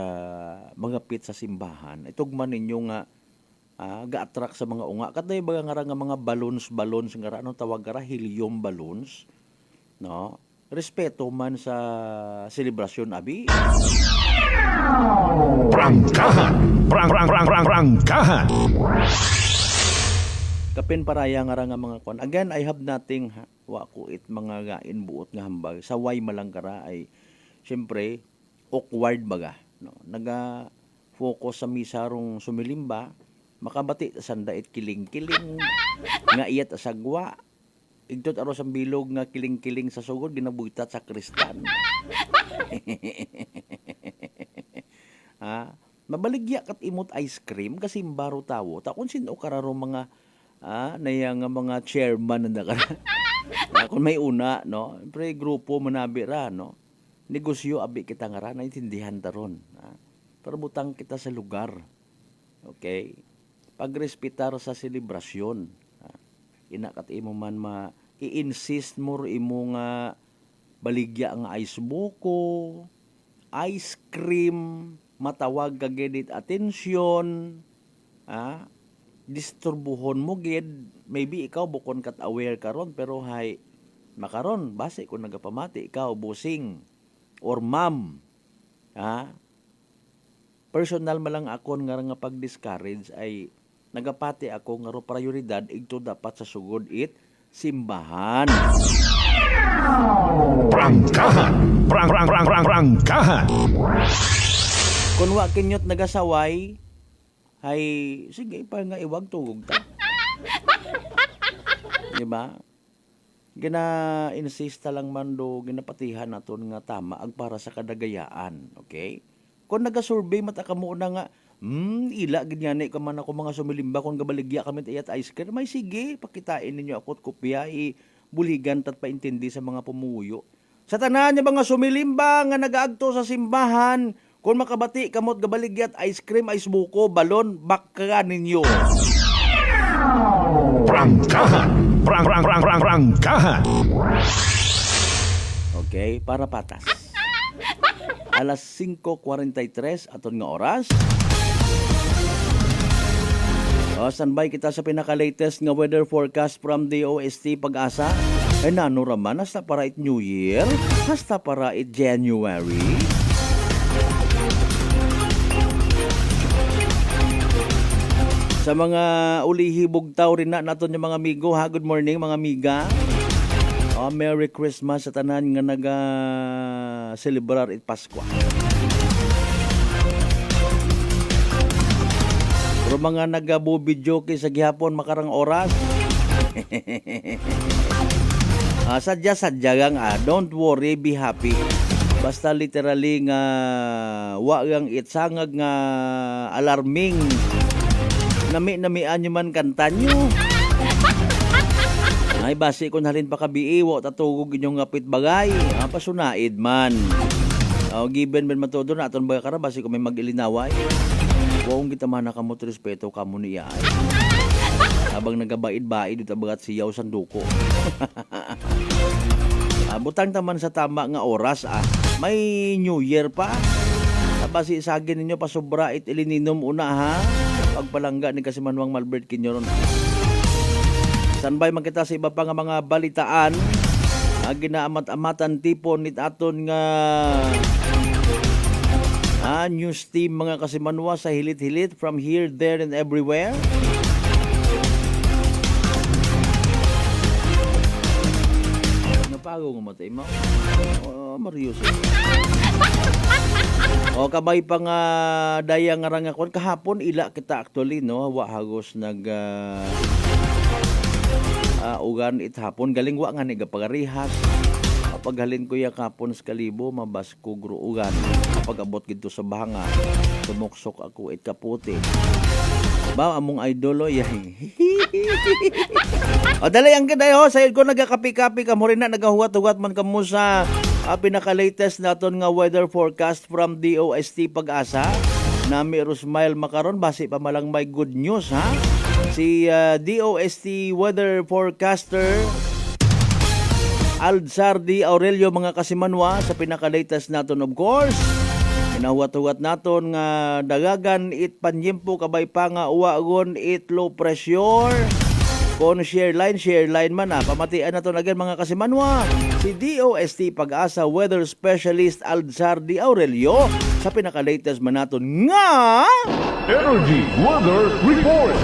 mga pit sa simbahan. Itugman ninyo nga ga-attract sa mga unga. Katay baga nga mga balloons nga anong tawag kara helium balloons. No? Respeto man sa selebrasyon abi. Prangkahan. Prangkahan. Kapin paraya nga mga kwan. Again, I have nothing wa ko it mga gain buot nga hambag. Sa way malang kara ay syempre awkward baga. No? Naga-focus sa misarong sumilimba, makabati sanda it kiling-kiling nga iyat asagwa. Igtot aros ang bilog nga kiling-kiling sa sugod ginabuhitat sa Kristan. Mabaligya kat imot ice cream kasi baro tawo. Takon sino kararo mga nayang mga chairman na kara. Kung may una no, pre grupo manabi ra no. Negosyo abi kita nga ra naintindihan taron. Pero butang kita sa lugar. Okay? Pagrespetar sa selebrasyon. Ina kat imo man i-insist mo imo nga baligya nga ice buko, ice cream, matawag ka gid atensyon, disturbuhon mo gid, maybe ikaw bukon kat aware karon pero hay Makaron, base kung nagapamati ikaw, busing, or ma'am, ha? Personal malang ako nga pag-discourage ay nagapati ako nga prioridad ito dapat sa sugod simbahan. Prangkahan! Prangkahan! Kung wa kinyot nagasaway, ay sige pa nga iwag tugog ta. Diba? Gina-insista lang man do, ginapatihan naton nga tama ag para sa kadagayaan. Okay? Kung nagasurvey mata ka muna nga, ila ganyani ka man ako mga sumilimba kung gabaligya kami tayat ice cream, may sige, pakitain ninyo ako at kopya, buligan tat paintindi sa mga pumuyo. Sa tanan niya mga sumilimba nga nagaagto sa simbahan, kung makabati kamot gabaligyat ice cream, ice buko, balon, baka ninyo. Prangkahan! Prangkahan! Okay, para patas. Alas 5:43 aton nga oras. Standby kita sa pinaka-latest nga weather forecast from DOST Pag-asa. Nano raman, hasta para it New Year, hasta para it January. Sa mga ulihibog tao rin naton yung mga amigo, ha? Good morning mga amiga. Merry Christmas sa tanan nga naga-celebrar it Pasko. Pero mga nagabubidyoke sa gihapon makarang oras. Sadya-sadya gang don't worry, be happy. Basta literally nga wagang itsangag nga alarming. Nami-namian nyo man kanta nyo. Ay basi kung halin pa kabiiwo tatugog inyong ngapit bagay. Pasunaid man. Given ben matodo na aton bagay kara basi kung may mag-ilinaway. Kung kita man nakamot respeto kamo niya ay. Habang nagabaid-baid ito bagat siyaw sanduko. Butang taman sa tama nga oras May New Year pa. Basi sagin ninyo pasobra it ilininom una ha. Pagpalangga ni Kasimanwang Malbert Kinyoron. Sanbay man kita sa iba pa nga mga balitaan. Ginaamat-amatan tipon nit aton nga news team mga Kasimanwa sa hilit-hilit from here, there, and everywhere. Napago nga matay mo. Marius. Kabay pa nga daya nga rangakon kahapon ila kita actually no wa hagos nag ugan it hapon galing wa nga ni gapagarihas. Kapag halin ko ya kapon sa kalibo mabasko gro ugan. Kapag abot gito sa bahanga tumuksok ako it kaputi. Ba among idolo yahay. Dali ang gaday ho sayod ko nagakapi-kapi ka mo rin na nagahuwat-huwat man kamo sa pinaka-latest naton nga weather forecast from DOST Pag-asa. Nami Rosmail makaron basi pa malang may good news ha. Si DOST weather forecaster Aldzardi Aurelio mga Kasimanwa sa pinaka-latest naton of course. Inahuwat-huwat naton nga dagagan it panyempo kabay pa nga uwagon it low pressure. Kung share line man pamatian na to again mga Kasimanwa. Si DOST Pag-asa Weather Specialist Aldzardi Aurelio sa pinaka-latest man naton nga Energy Weather Report.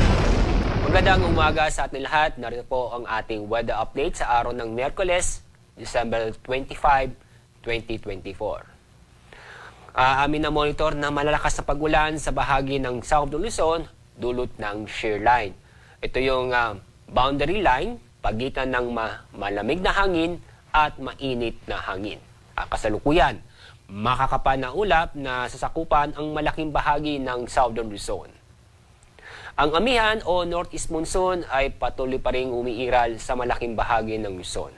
Magandang umaga sa ating lahat. Narito po ang ating weather update sa araw ng Miyerkules, December 25, 2024. Amin na monitor na malalakas na pagulan sa bahagi ng South Luzon, dulot ng shear line. Ito yung boundary line, pagitan ng malamig na hangin at mainit na hangin. Kasalukuyan, makakapa na ulap na sasakupan ang malaking bahagi ng Southern Luzon. Ang amihan o northeast monsoon ay patuloy pa rin umiiral sa malaking bahagi ng Luzon.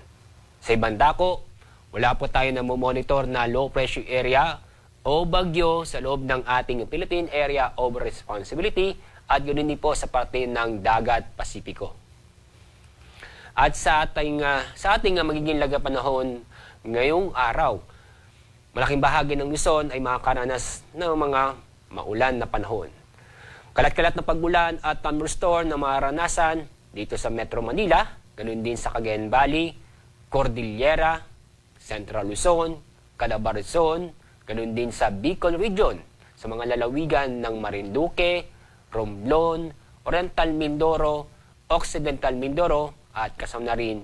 Sa ibang dako, wala po tayo na monitor na low pressure area o bagyo sa loob ng ating Philippine Area of Responsibility at ganoon din po sa parte ng Dagat Pasipiko. At sa ating magiging lagapanahon ngayong araw, malaking bahagi ng Luzon ay makakaranas ng mga maulan na panahon. Kalat-kalat na pag-ulan at thunderstorm na maranasan dito sa Metro Manila, ganoon din sa Cagayan Valley, Cordillera, Central Luzon, Calabarzon, ganun din sa Bicol Region, sa mga lalawigan ng Marinduque, Romblon, Oriental Mindoro, Occidental Mindoro, at kasama na rin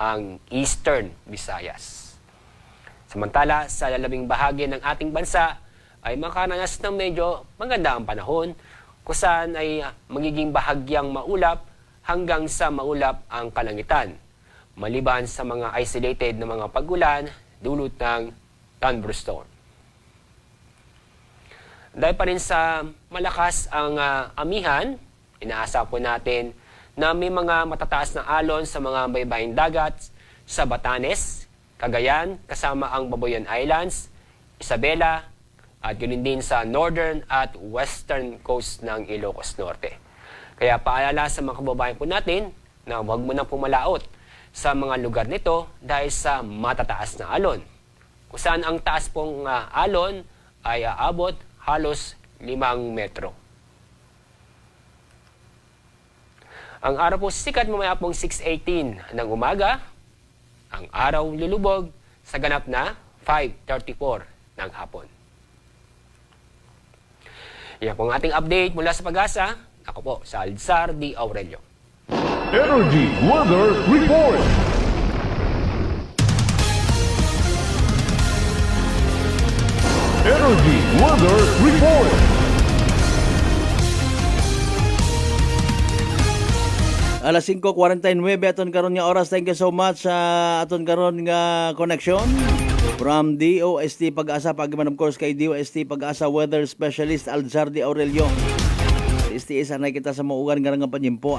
ang Eastern Visayas. Samantala, sa lalabing bahagi ng ating bansa ay makaranas ng medyo maganda ang panahon, kung saan ay magiging bahagyang maulap hanggang sa maulap ang kalangitan, maliban sa mga isolated na mga pag-ulan dulot ng thunderstorm. Dahil pa rin sa malakas ang amihan, inaasa po natin na may mga matataas na alon sa mga baybaying dagat sa Batanes, Cagayan, kasama ang Babuyan Islands, Isabela, at ganoon din sa northern at western coast ng Ilocos Norte. Kaya paalala sa mga kababayan po natin na huwag mo nang pumalaot sa mga lugar nito dahil sa matataas na alon. Kung saan ang taas pong alon ay aabot halos 5 metro. Ang araw po sikat mamaya pong 6:18 ng umaga. Ang araw lulubog sa ganap na 5:34 ng hapon. Yan po ang ating update mula sa Pag-asa. Ako po, sa Alzar D. Aurelio. Energy Weather Report. Energy Weather Report. Alas 5:49 aton karon nga oras. Thank you so much sa aton karon nga connection from DOST Pag-asa, pagman of course kay DOST Pag-asa Weather Specialist Alzar D. Aurelio. STS anay kita sa maugan nga panyimpo.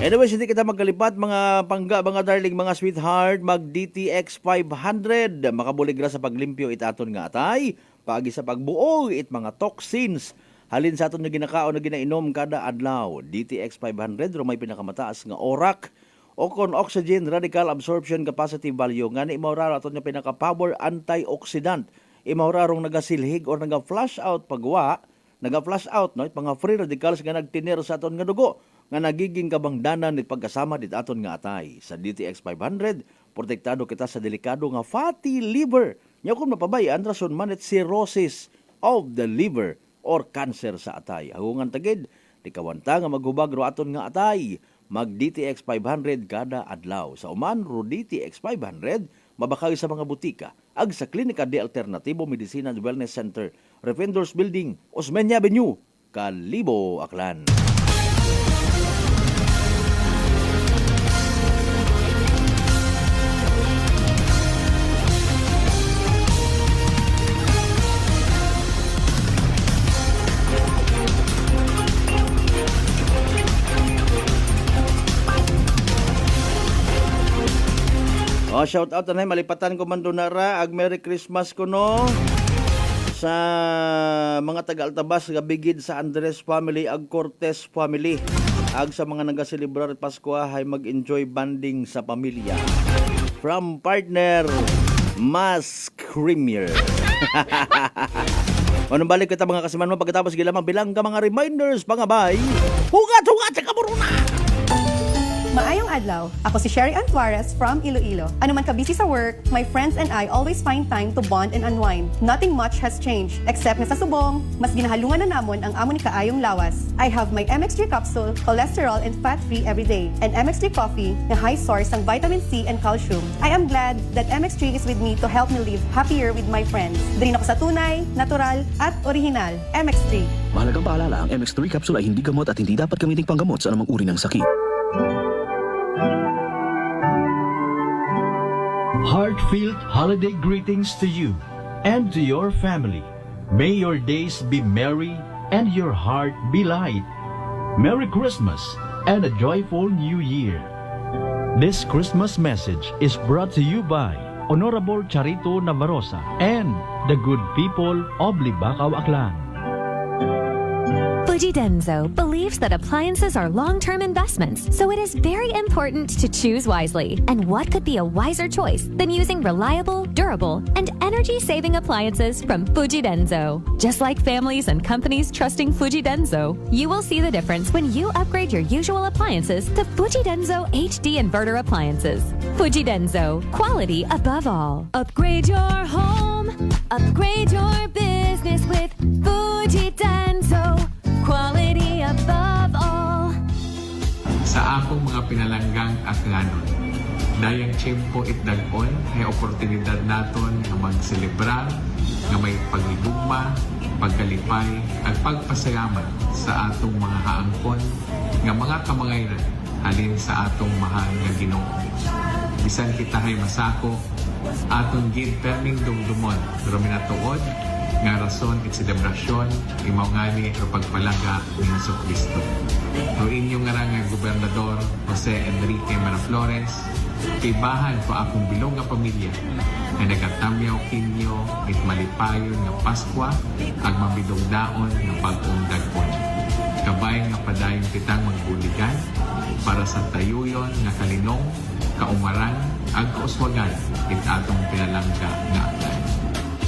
Anyways, hindi kita magkalipat mga pangga, mga darling, mga sweetheart, mag DTX 500. Makabulig ra sa paglimpyo itaton nga atay, pagi sa pagbuog it mga toxins halin sa aton nga ginakaon na ginainom kada adlaw. DTX 500 rumay pinakamataas nga ORAC o kon oxygen radical absorption capacity value nga ni imawra aton nga pinaka power antioxidant. Imawra rong nagasilhig or naga-flush out pagwa, naga-flush out no it mga free radicals nga nagtiner sa aton nga dugo nga nagiging kabangdanan nit pagkasama dit aton nga atay. Sa DTX 500 protektado kita sa delikado nga fatty liver. Nya kun mapabayaan rason man it cirrhosis of the liver or cancer sa atay. Hagungan tagid di kawanta nga maghubag ro aton nga atay. Mag DTX 500 kada adlaw. Sa uman ro DTX 500 mabakay sa mga butika ag sa Klinika de Alternatibo Medicina and Wellness Center, Refendors Building, Osmeña Avenue, Kalibo, Aklan. Shout out na malipatan ko man donara ag Merry Christmas ko no sa mga taga-Altabas nga bigid sa Andres family ag Cortez family ag sa mga nagaselebrar Pasko hay mag-enjoy banding sa pamilya from partner Mas Creamier. Anong balik kita mga kasimanmo pagkatapos gilamang bilang ka mga reminders pangabay hugat sa kaburuna. Maayong adlaw. Ako si Sherry Antuarez from Iloilo. Ano man ka busy sa work, my friends and I always find time to bond and unwind. Nothing much has changed except na sa subong, mas ginahalungan na namon ang amon kaayong lawas. I have my MX3 capsule, cholesterol and fat-free every day, and MX3 coffee na high source ng vitamin C and calcium. I am glad that MX3 is with me to help me live happier with my friends. Din ako sa tunay, natural at original. MX3. Mahalagang paalala, ang MX3 capsule ay hindi gamot at hindi dapat gamiting panggamot sa anumang uri ng sakit. Heartfelt holiday greetings to you and to your family. May your days be merry and your heart be light. Merry Christmas and a joyful New Year. This Christmas message is brought to you by Honorable Charito Navarroza and the good people of Libacao, Aklan. Fuji Denso believes that appliances are long-term investments, so it is very important to choose wisely. And what could be a wiser choice than using reliable, durable, and energy-saving appliances from Fuji Denso? Just like families and companies trusting Fuji Denso, you will see the difference when you upgrade your usual appliances to Fuji Denso HD inverter appliances. Fuji Denso, quality above all. Upgrade your home, upgrade your business with Fuji Denso, quality above all. Sa akong mga pinalanggang aklanon, dayang tiyempo itdag-on ay oportunidad naton nga magselebrar nga may paglibugma, pagkalipay, at pagpasalamat sa atong mga haangkon nga mga kamangayran halin sa atong mahal nga Ginoo. Bisan kita hay masako, atong gid perming dumdumon, pero minatuod nga rason at selebrasyon, imaw ngani o pagpalaga ni Jesucristo. No inyong nga nga Gobernador Jose Enrique Maraflores, kaibahan ko akong bilong nga pamilya na nagatamyaw kinyo it malipayon nga Paskwa ag mabidong daon nga bag-ong dagkon. Kabay nga padayon kitang magbuligan para sa tayuyon nga kalinong, kaumaran, ag kauswagan it atong pinalangga nga aklan.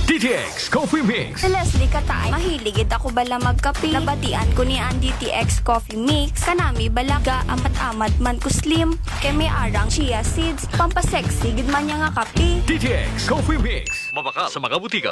DTX Coffee Mix. Si Leslie Katay, mahiligid ako bala magkape. Nabatian ko ni ang DTX Coffee Mix. Kanami balaga, amat-amat man ko slim. Kay may arang chia seeds, pampasexy, gid man niya nga kape. DTX Coffee Mix. Mabaka sa mga butika.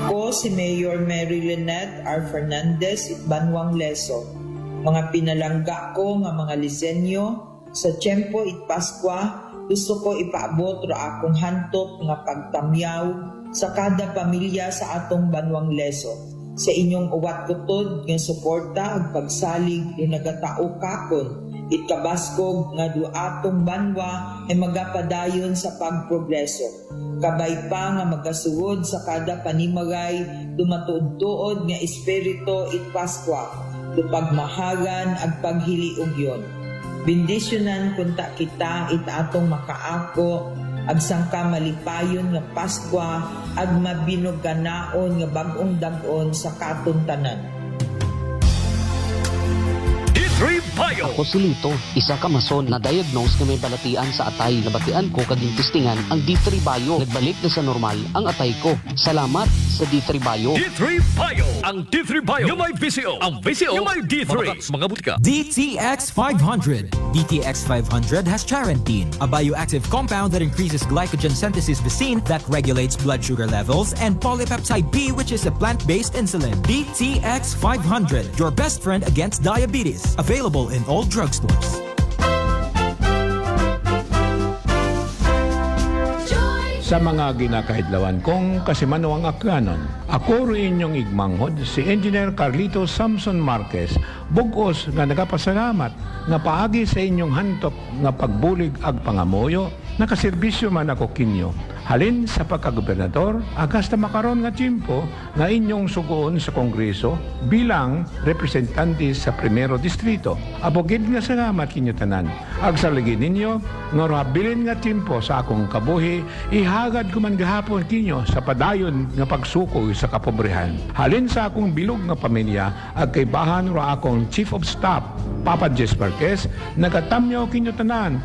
Ako si Mayor Mary Lynette R. Fernandez Banwang Leso. Mga pinalangga ko nga mga lisenyo sa tiyempo it Paskwa, gusto ko ipaabot ro akong hantok nga pagtamyaw sa kada pamilya sa atong Banwang Leso. Sa inyong uwat kutod nga suporta ug pagsalig ni nagatao kakon it kabaskog nga duatong banwa ay magapadayon sa pagprogreso. Kabay pa nga magasuod sa kada panimagay dumatuod-tuod nga espiritu it Paskwa, pagmahagan ag paghiliugyon. Bendisyonan kunta kita it atong makaako ag sangka malipayon nga Paskwa ag mabinuganaon nga bag-ong dag-on sa katuntanan. Ako si Lito, isa ka mason na diagnose na may balatian sa atay. Nabatian ko kaging testingan ang D3 Bio. Nagbalik na sa normal ang atay ko. Salamat sa D3 Bio. D3 Bio. Ang D3 Bio yung may VCO. Ang VCO yung may D3. Mga butika. DTX 500. DTX 500 has charantine, a bioactive compound that increases glycogen synthesis Vicine that regulates blood sugar levels, and polypeptide B, which is a plant-based insulin. DTX 500, your best friend against diabetes. Available in all drugstores. Sa mga ginakahidlawan kong kasimanawang aklanon, ako rin inyong igmanghod si Engineer Carlito Samson Marquez, bugos nga nagapasalamat nga paagi sa inyong hantok nga pagbulig ag pangamoyo, nakaserbisyo man ako kinyo. Halin sa pagkagobernador, agas na makaroon nga tiyempo nga inyong sugoon sa Kongreso bilang representante sa Primero Distrito. Abogid nga salamat kinyo tanan. Agsaligid ninyo, nga rahabilin nga tiyempo sa akong kabuhi, ihagad ko man gahapon kinyo sa padayon nga pagsuko sa kapobrehan. Halin sa akong bilog nga pamilya, ag kaibahan ra akong Chief of Staff, Papa Jess Marquez, nagatamyaw kinyo tanan.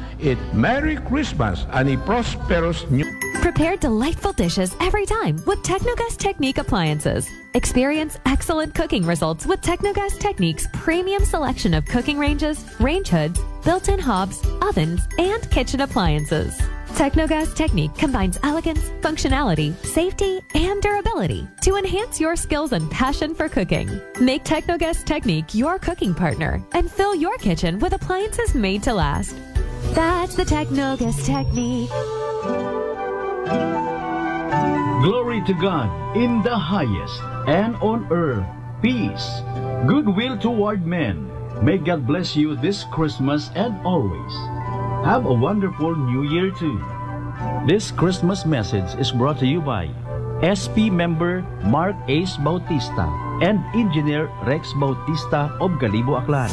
Merry Christmas and a prosperous new... Prepare delightful dishes every time with Technogas Technique appliances. Experience excellent cooking results with Technogas Technique's premium selection of cooking ranges, range hoods, built-in hobs, ovens, and kitchen appliances. Technogas Technique combines elegance, functionality, safety, and durability to enhance your skills and passion for cooking. Make Technogas Technique your cooking partner and fill your kitchen with appliances made to last. That's the Technogas Technique. Glory to God in the highest, and on earth, peace, goodwill toward men. May God bless you this Christmas and always. Have a wonderful New Year too. This Christmas message is brought to you by SP member Mark Ace Bautista and Engineer Rex Bautista of Galibo, Aklan.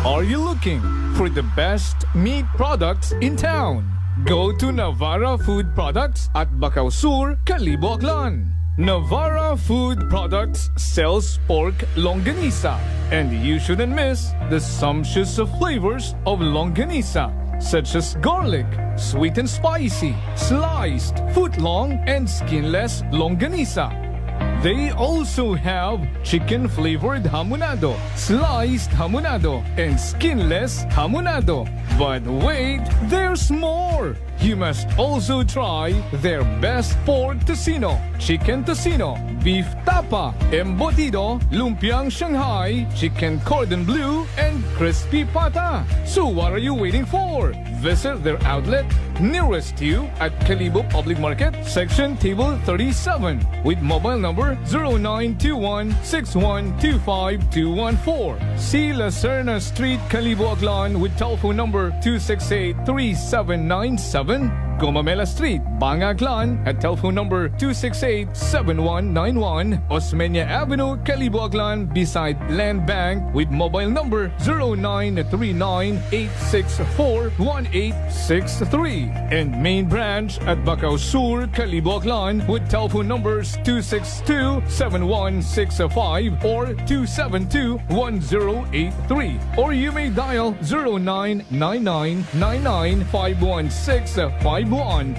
Are you looking for the best meat products in town? Go to Navara Food Products at Bacau Sur, Calibo, Aklan. Navara Food Products sells pork longanisa, and you shouldn't miss the sumptuous flavors of longanisa, such as garlic, sweet and spicy, sliced, foot-long, and skinless longanisa. They also have chicken-flavored hamonado, sliced hamonado, and skinless hamonado. But wait, there's more! You must also try their best pork tocino, chicken tocino, beef tapa, embutido, lumpiang Shanghai, chicken cordon bleu, and crispy pata. So what are you waiting for? Visit their outlet nearest you at Calibo Public Market, section table 37, with mobile number 0921-6125-214. See Lacerna Street, Calibo, Aklan, with telephone number 268-3797. Gomamela Street, Banga, Aklan, at telephone number 268-7191. Osmeña Avenue, Calibo, Aklan, beside Land Bank, with mobile number 0939-864-1863. And main branch at Bacau Sur, Calibo, Aklan, with telephone numbers 262-7165 or 272-1083. Or you may dial 0999-99-516-51.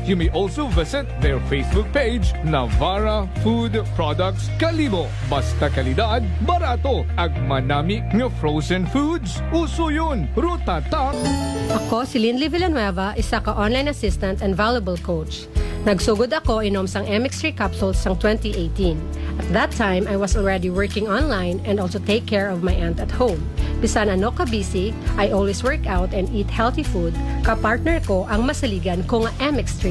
You may also visit their Facebook page, Navara Food Products Calibo. Basta kalidad, barato, ag manami nga frozen foods. Uso yun, rutatak. Ako si Linley Villanueva, isa ka online assistant and valuable coach. Nagsugod ako inom sang MX3 capsules sang 2018. At that time, I was already working online and also take care of my aunt at home. Bisan ano ka busy, I always work out and eat healthy food. Kapartner ko ang masaligan ko nga MX3.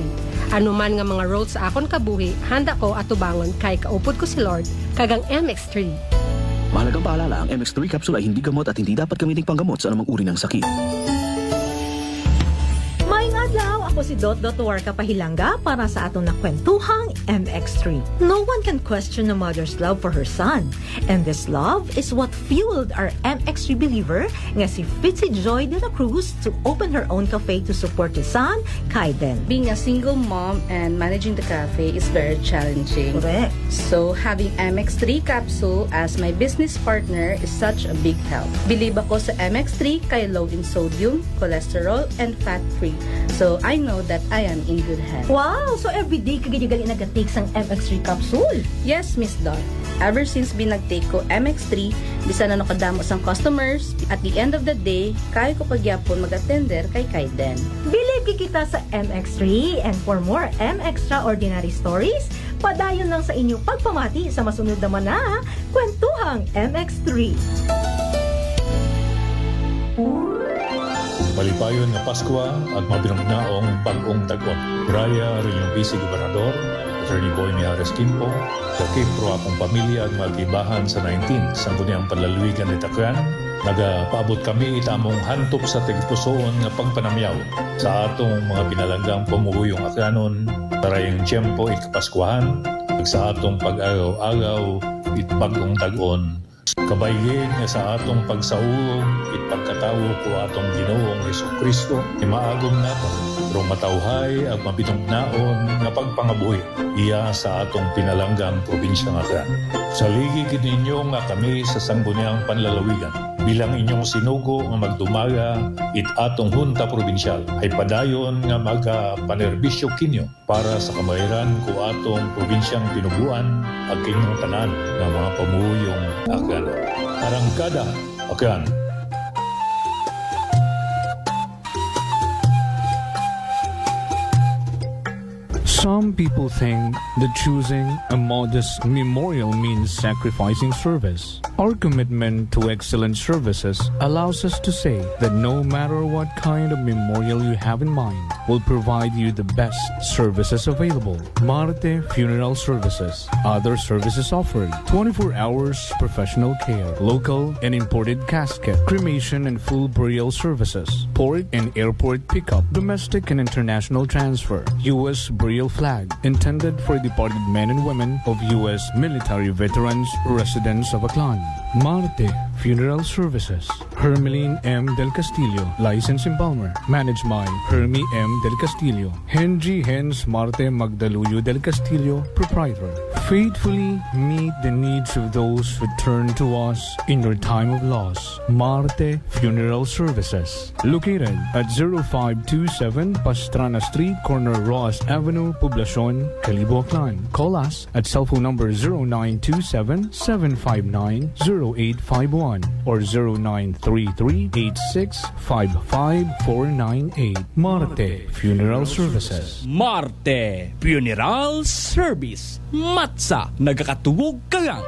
Ano man nga mga roads sa akon kabuhi, handa ko at tubangon kay kaupod ko si Lord kagang MX3. Mahalagang paalala, ang MX3 capsule ay hindi gamot at hindi dapat gamiting panggamot sa anumang uri ng sakit. Maayong adlaw, ako si Dot Warka Pahilanga para sa atong nakwentuhang MX3. No one can question a mother's love for her son. And this love is what fueled our MX3 believer nga si Fitzy Joy de la Cruz to open her own cafe to support his son, Kaiden. Being a single mom and managing the cafe is very challenging. Correct. So having MX3 capsule as my business partner is such a big help. Believe ako sa MX3 kay low in sodium, cholesterol, and fat-free. So I know that I am in good hands. Wow! So everyday ka ganyan nag-take sang MX3 capsule? Yes, Miss Dot. Ever since binag-take ko MX3, bisan na nakadamo sang customers, at the end of the day, kaya ko pagyapon mag-attender kay Kaiden. Believe kita sa MX3, and for more MXtraordinary stories, padayon lang sa inyong pagpamati sa masunod naman na Kwentuhang MX3. Malipayon nga Pasko at mabinugnaong bagong dagon. Raya rin yung Vice Gobernador, Attorney Boy Mijares Quimpo, kakip pro akong pamilya at magibahan sa 19 sa guniang panlaluigan ni Takyan. Nagapaabot kami itamong hantop sa tigpusoon nga pagpanamyaw sa atong mga pinalanggang pamuyong akyanon tarayang tiyempo ikapaskuhan sa atong pag-agaw-agaw it bagong dagon. Kabaygin nga sa atong pagsaulog it pagkatawo ko atong Ginoong Jesucristo ni maagom nato pero matawhay at mabitungnaon nga pagpangabuhi iya sa atong pinalanggang probinsya nga kan. Saligid ninyo nga kami sa sangguniang panlalawigan bilang inyong sinugo nga magdumaga it atong hunta probinsyal ay padayon nga magapanerbisyo kinyo para sa kamahiran ko atong probinsyang pinuguan at inyong tanan ng mga pamuyong akan. Arangkada akan. Some people think that choosing a modest memorial means sacrificing service. Our commitment to excellent services allows us to say that no matter what kind of memorial you have in mind, we'll provide you the best services available. Marte Funeral Services. Other services offered: 24 hours professional care, local and imported casket, cremation and full burial services, port and airport pickup, domestic and international transfer, U.S. burial flag, intended for departed men and women of U.S. military veterans residents of Aklan. Marte Funeral Services. Hermeline M. Del Castillo, License Embalmer. Managed by Hermie M. Del Castillo. Henry Hens Marte Magdaluyo Del Castillo, Proprietor. Faithfully meet the needs of those who turn to us in your time of loss. Marte Funeral Services. Located at 0527 Pastrana Street, corner Ross Avenue, Poblacion, Calibo, Aklan. Call us at cell phone number 0927-759-0851 or 0933-8655-498. Marte Funeral Services. Marte Funeral Service. Matsa, nagakatuwog ka nga.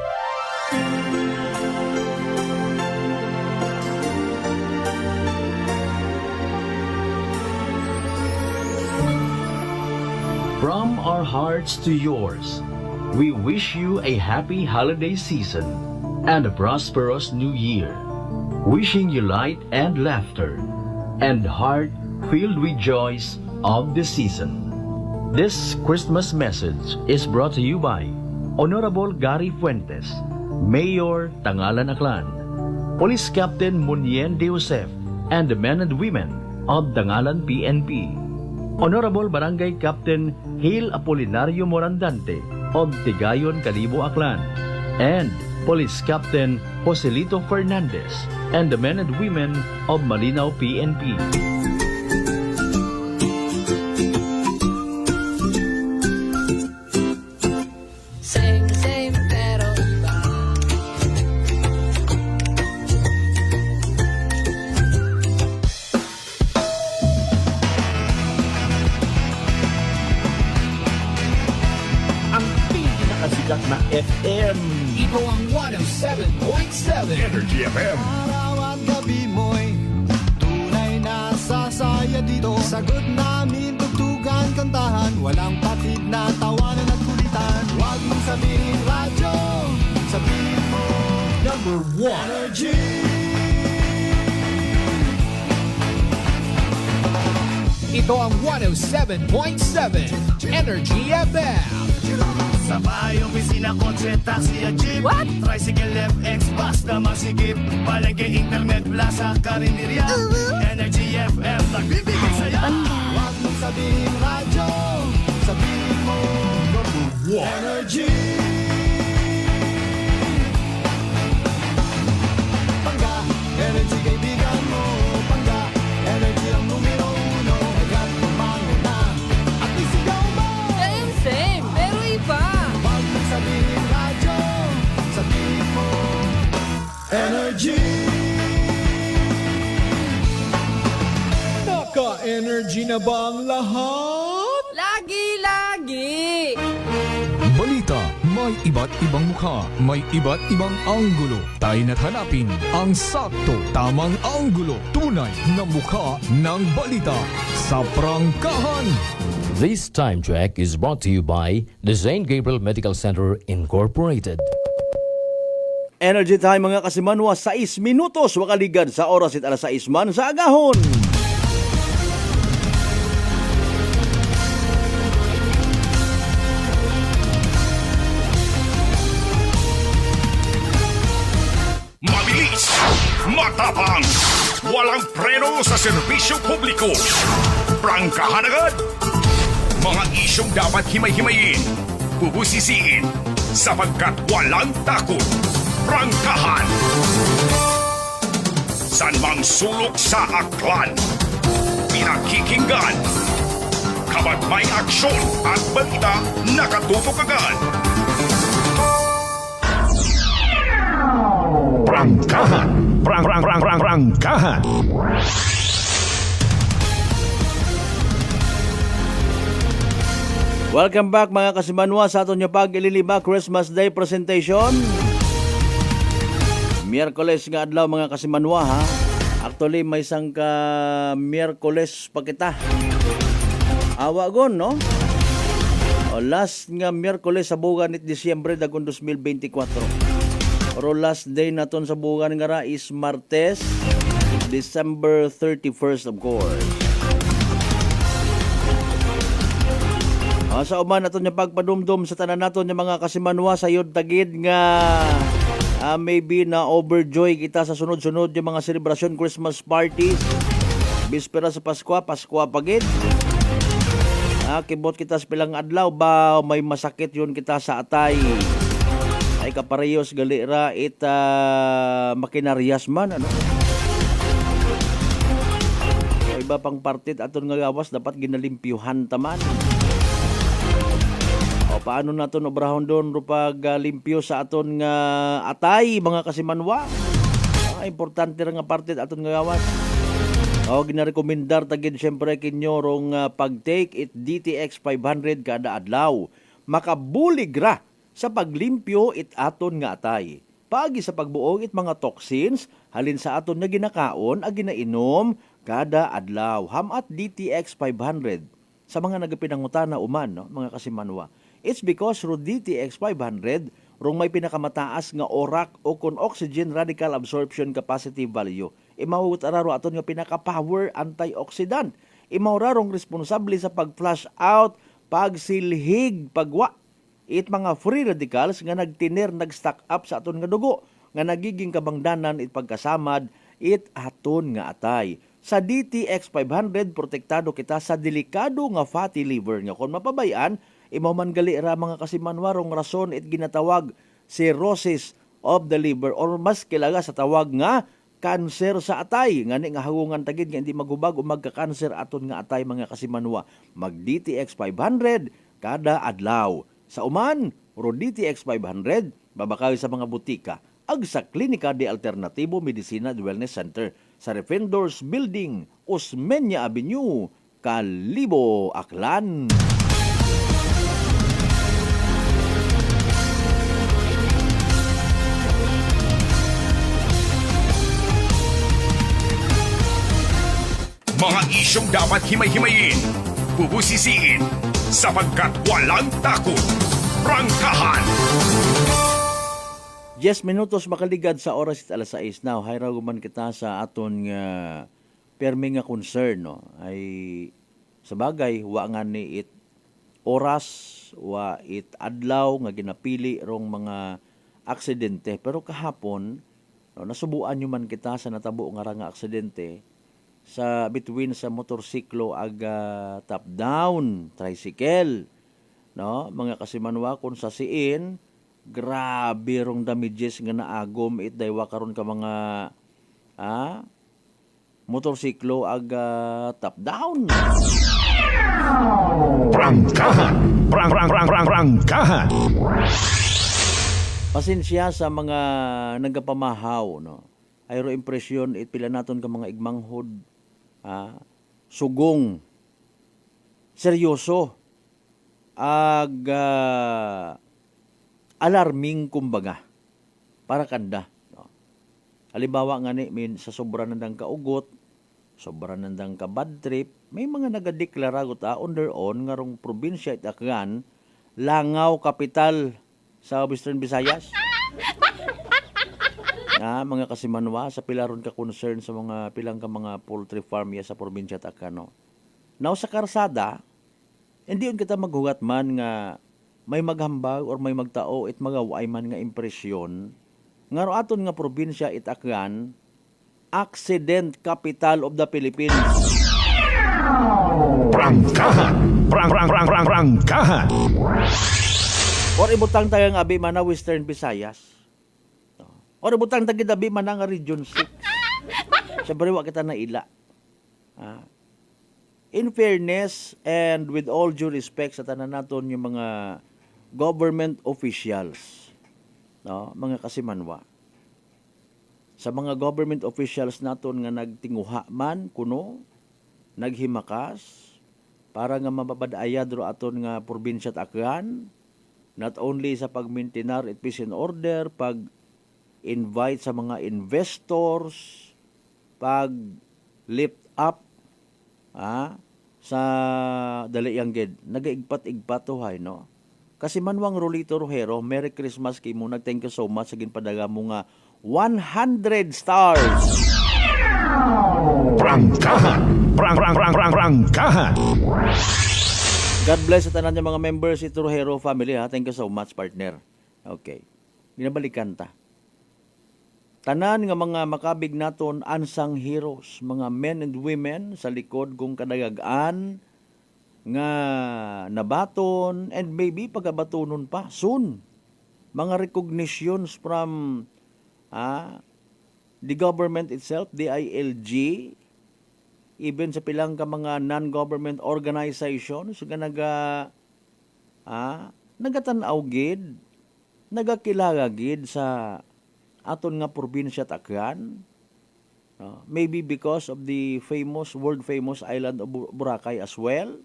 From our hearts to yours, we wish you a happy holiday season and a prosperous new year. Wishing you light and laughter and heart filled with joys of the season. This Christmas message is brought to you by Honorable Gary Fuentes, Mayor Tangalan Aklan, Police Captain Munien De Josef, and the men and women of Tangalan PNP. Honorable Barangay Captain Hil Apolinario Morandante of Tigayon, Calibo, Aklan, and Police Captain Joselito Fernandez and the men and women of Malinaw PNP. Same pero iba. Ang pinakasikat na FM. Ito ang 107.7 Energy FM. Araw at gabi mo'y tunay na sasaya dito. Sagot namin, tugtugan, kantahan. Walang patid na tawanan at kulitan. Huwag mong sabihin radyo, sabihin mo number 1 Energy. Ito ang 107.7 Energy FM. Sa bahay, opisina, kotse, taxi at jeep. What? Tricycle, FX, basta masikip. Palengke, internet, plaza, karinderya. Energy FM, nagbibigay saya. Huwag mong sabihin radyo, sabihin mo number 1 Energy. Pangga, energy kaibigan mo. Pangga, energy ang numero 1. Agad tumango na at isigaw mo. Same, pero iba. Huwag mong sabihin radyo, sabihin mo Energy. Naka-energy na ba ang lahat? Lagi-lagi. Balita, may iba't ibang mukha, may iba't ibang anggulo. Tayo na't hanapin ang sakto, tamang anggulo. Tunay na mukha ng balita sa prangkahan. This time check is brought to you by the St. Gabriel Medical Center Incorporated. Energy time mga kasimanwa, 6 minutos wakaligan sa oras at alas 6 man sa agahon. Mabilis, matapang, walang preno sa serbisyo publiko. Prangkahan agad. Mga isyong dapat himay-himayin, bubusisiin, sapagkat walang takot. Prangkahan. San mang sulok sa aklan, pinakikinggan. Kapag may aksyon at balita, nakatutok agad. Prangkahan. Prangkahan. Welcome back mga kasimanwa sa aton yung pag-ililiba Christmas Day presentation. Miyerkules nga adlaw mga kasimanwa ha. Actually may isang ka Miyerkules pa kita. Awa gon no? O last nga Miyerkules sa buwan nit Disyembre dagon 2024. Pero last day naton sa buwan nga ra is Martes, December 31st of course. Sa uman naton yung pagpadumdum sa tanan naton yung mga kasimanwa sa yod tagid nga Maybe na overjoy kita sa sunod-sunod yung mga selebrasyon, Christmas parties. Bispera sa Pasko pagid. Kibot kita sa pilang adlaw ba may masakit yun kita sa atay. Ay kaparehos galira makinaryas man ano. O iba pang partit aton nga gawas dapat ginalimpyuhan taman. O paano naton obrahon doon rupag limpyo sa aton nga atay mga kasimanwa. Importante ra nga partit aton nga gawas. O ginarekomendar tagid syempre kinyo rong pag-take it DTX 500 kada adlaw. Makabulig ra sa paglimpyo it aton nga atay. Pagi sa pagbuog it mga toxins halin sa aton nga ginakaon ag ginainom kada adlaw. Hamat DTX 500 sa mga nagapinangutana uman no mga kasimanwa. It's because ro DTX 500 rong may pinakamataas nga ORAC o kon oxygen radical absorption capacity value. Imawut araro aton nga pinaka-power antioxidant. Imawrarong responsable sa pag-flush out, pagsilhig, pagwa. It mga free radicals nga nagtiner, nag-stack up sa aton nga dugo, nga nagiging kabangdanan it pagkasamad, it aton nga atay. Sa DTX 500, protektado kita sa delikado nga fatty liver nga. Kung mapabayaan, imaman gali ra mga kasimanwarong rason it ginatawag cirrhosis of the liver or mas kilaga sa tawag nga kanser sa atay. Ngani nga hagungan tagid nga hindi magubag o magka-kanser aton nga atay mga kasimanwa. Mag DTX 500 kada adlaw. Sa uman, ro DTX 500 babakaw sa mga butika ag sa Klinika de Alternativo Medicina and Wellness Center sa Defenders Building, Osmeña Avenue, Kalibo, Aklan. Mga isyong dapat himay-himayin, bubusisiin, sapagkat walang takot. Prangkahan! 10 minutos makaligad sa oras it alas 6 now. Hayra guman kita sa aton nga permi nga concern no. Ay sa bagay wa nga ni it oras wa it adlaw nga ginapili rong mga aksidente. Pero kahapon no, nasubuan nyo man kita sa natabo nga nga aksidente sa between sa motorsiklo ag top down tricycle no mga kasimanwa kun sa siin grabe rong damages nga naagom it daywa karon ka mga motorsiklo ag top down. Prangkahan! Prangkahan! Pasensya sa mga nagapamahaw no. Ayro impresyon it pila naton ka mga igmanghod sugong seryoso ag alarming kumbaga para kanda no? Halimbawa nga ni sa sobra nandang kaugot, sobra nandang ka bad trip, may mga nagadeklara gut on their own nga rong probinsya itakgan Langaw kapital sa Western Visayas. Mga kasimanwa sa pilaron ka concern sa mga pilang ka mga poultry farm ya sa probinsya Takano. Now sa karsada, hindi yun kita maghugat man nga may maghambag or may magtao it magaway man nga impresyon nga aton nga probinsya itakgan accident capital of the Philippines. Prangkahan! Prangkahan! Or ibutang tagang abi man na Western Visayas. Or ibutang tagid abi man nga Region 6. Siyempre wa kita na ila. In fairness and with all due respect sa tanan naton yung mga government officials, no, mga kasimanwa. Sa mga government officials naton nga nagtinguha man kuno, naghimakas para nga mababadayad ro aton nga probinsya Aklan, not only sa pag-maintain it peace and order, pag-invite sa mga investors, pag-lift up sa daliang gid nagaigpat-igpat hay no. Kasi manwang Rolito Rojero, Merry Christmas kay mo. Thank you so much sa ginpadaga mo nga 100 stars. Prangkahan! Prangkahan! God bless sa tanan niya mga members ito Rojero family ha. Thank you so much partner. Okay. Ginabalikan ta. tanan nga mga makabig naton unsung heroes, mga men and women sa likod kung kadagagan nga nabaton and maybe pagabatonon pa soon. Mga recognitions from the government itself, DILG, even sa pilang ka mga non-government organizations nga nagatanaw gid, nagakilala gid sa aton nga probinsya Tacloban. Maybe because of the world famous island of Boracay as well.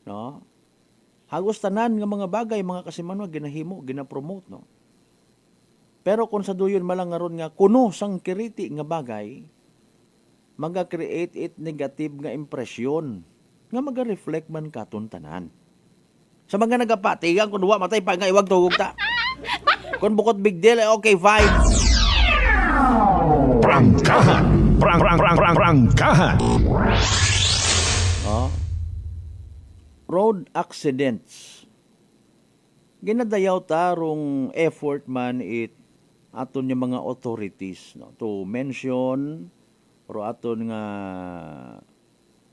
No? Hagos tanan nga mga bagay, mga kasimanwa, ginahimo, ginapromote. No? Pero kung sa duyon malang nga ron nga, kuno sang kiriti nga bagay, maga-create it negative nga impresyon nga maga-reflect man katon tanan. Sa mga nagapatigan, kung duwa matay pa nga iwag tugog ta. Kung bukod big deal, okay, fine. Prangkahan. Prangkahan. Road accidents. Ginadayaw tarong effort man aton yung mga authorities to mention or aton nga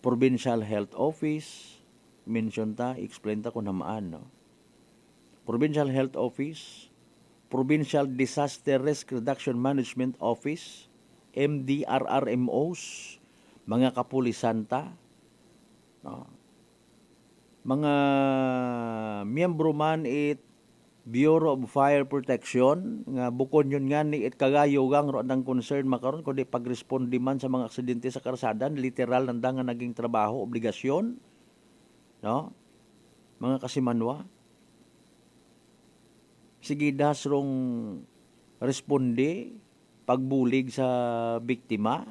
provincial health office mention ta, explain ta kung namaan. Provincial health office, provincial disaster risk reduction management office, MDRRMOs, mga kapulisan ta, mga miyembro man Bureau of Fire Protection nga bukod yun nga ni kagayogang ro ang concern makaron kundi pagresponde man sa mga aksidente sa karsadan, literal nanda nga naging trabaho, obligasyon, mga kasimanwa. Sige das rong responde pagbulig sa biktima.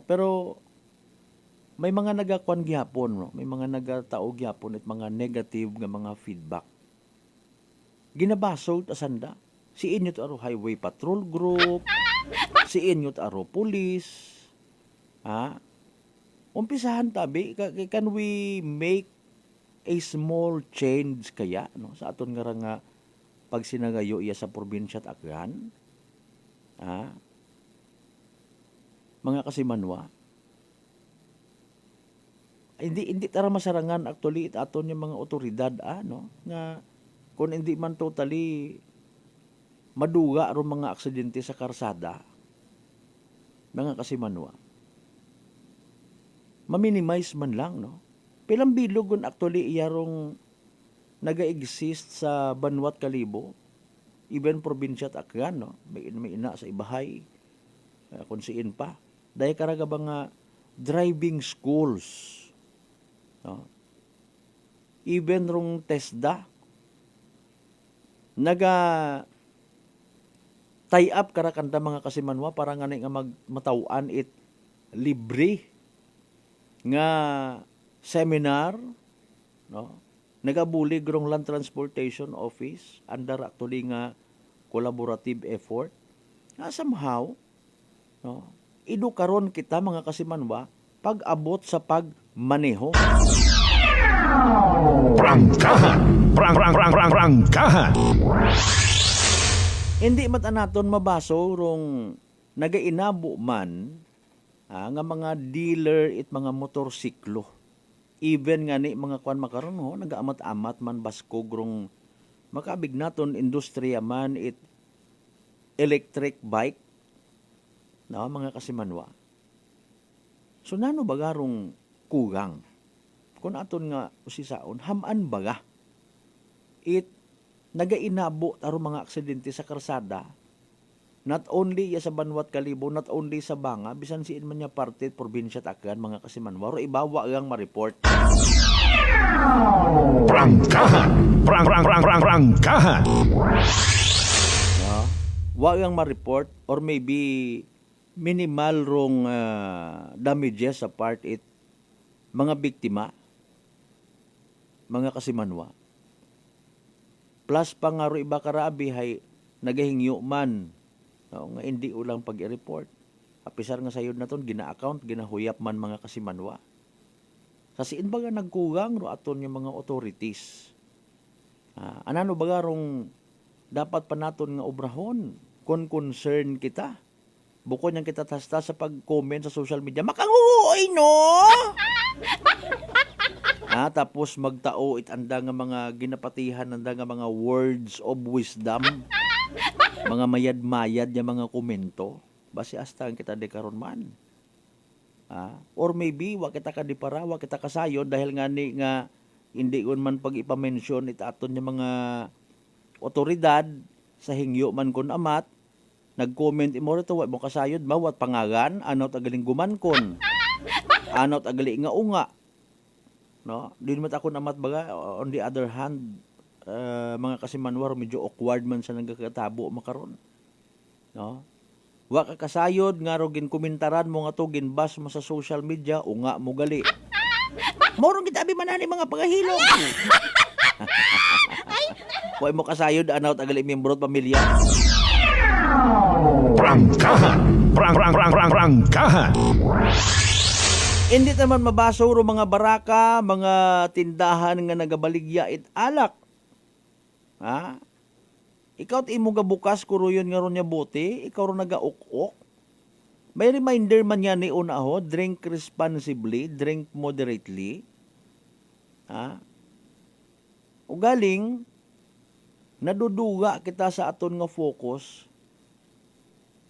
Pero may mga nagakwan gyapon, may mga nagatao gyapon at mga negative nga mga feedback. Ginabasol ta sanda. Si inyo aro highway patrol group, si inyo aro police. Umpisahan tabi, can we make a small change kaya sa aton nga pag sinagayo iya sa probinsya Tacloban? Mga kasimanwa, hindi tara masarangan actually aton yung mga otoridad nga kung hindi man totally maduga ro mga aksidente sa karsada, mga kasimanwa, ma-minimize man lang pilang bilog kun actually iyarong naga-exist sa Banwat Kalibo, even probinsya Tacloban, may ina sa Ibahay, kung siin pa dahil karaga ba nga driving schools, even rong TESDA naga tie up karakanta mga kasimanwa para nga matawaan libre nga seminar, nagabulig rong Land Transportation Office under actually nga collaborative effort somehow idukaron kita mga kasimanwa pag-abot sa pagmaneho. Prangkahan. Prangkahan. Hindi matanaton mabaso rong nagainabo man nga mga dealer it mga motorsiklo. Even nga ni mga kwan makaron nagaamat-amat man baskog rong makabig naton industriya man electric bike mga kasimanwa. So nano bagarong kugang kung aton nga usisaon haman baga nagainabo taro mga aksidente sa karsada, not only sa Banwat Kalibo, not only sa Banga, bisan siin man niya parte probinsya Tacloban, mga kasimanwa, ro ibawa ang ma-report. Prangkahan. Prangkahan. Wa ang ma-report or maybe minimal rong damages sa part mga biktima, mga kasimanwa. Plus pa nga ro iba karabi hay nagahingyo man nga hindi ulang pag-report. Apisar nga sayod naton gina-account, ginahuyap man mga kasimanwa. Kasi baga nagkugang ro aton yung mga authorities. Anano baga rong dapat pa naton nga obrahon kung concern kita. Bukod niyang kita tasta sa pag-comment sa social media, makanguoy no! Tapos magtao itanda nga mga ginapatihan, anda nga mga words of wisdom, mga mayad-mayad nga mga komento, basi hasta ang kita di karon man. Or maybe, wa kita kadipara, wa kita kasayod, dahil nga ni nga, hindi ko man pag ipamention itaton yung mga otoridad sa hingyo man kon amat, nag-comment imo rito, wa mo kasayod, mawat pangagan, ano tagaling gumankon, ano tagali nga unga. No? Di naman ako namat baga, on the other hand, mga kasimanwar, medyo awkward man sa nagkakatabo makaron. No? Wa ka kasayod, nga ro ginkomentaran mo nga to, ginbas mo sa social media, unga mo gali. Morong gitabi manani mga pagahilo. Wa mo kasayod, ano tagali miyembro at pamilya. Prangkahan! Prangkahan! Hindi naman mabaso ro mga baraka, mga tindahan nga nagabaligya it alak. Ikaw ti imo gabukas kuruyon nga ron nya bote, ikaw ro nagauk-ok. May reminder man yan ni una ho, drink responsibly, drink moderately. Ugaling, naduduga kita sa aton nga focus,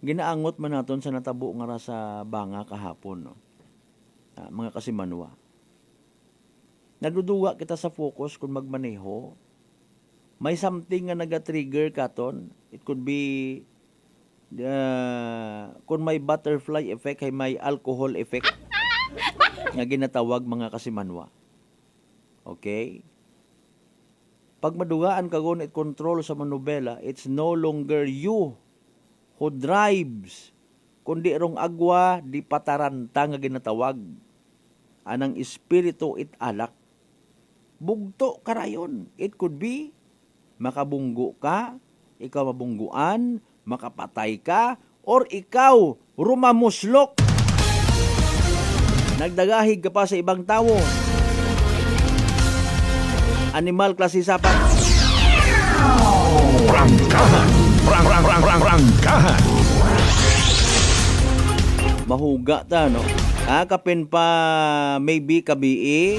ginaangot man naton sa natabo nga ra sa banga kahapon, no? Mga kasimanwa. Naduduga kita sa focus kung magmaneho. May something nga naga-trigger katon. It could be kung may butterfly effect ay may alcohol effect nga ginatawag mga kasimanwa. Okay? Pag madugaan ka gon it control sa manubela, it's no longer you who drives, kundi rong agwa di pataranta nga ginatawag. Anang espiritu it alak. Bugto karayon. It could be makabunggo ka, ikaw mabungguan, makapatay ka, or ikaw rumamuslok. Nagdagahig ka pa sa ibang tao. Animal klase sapat. Prangkahan! Prangkahan! Mahuga ta, no? Kapin pa maybe kabii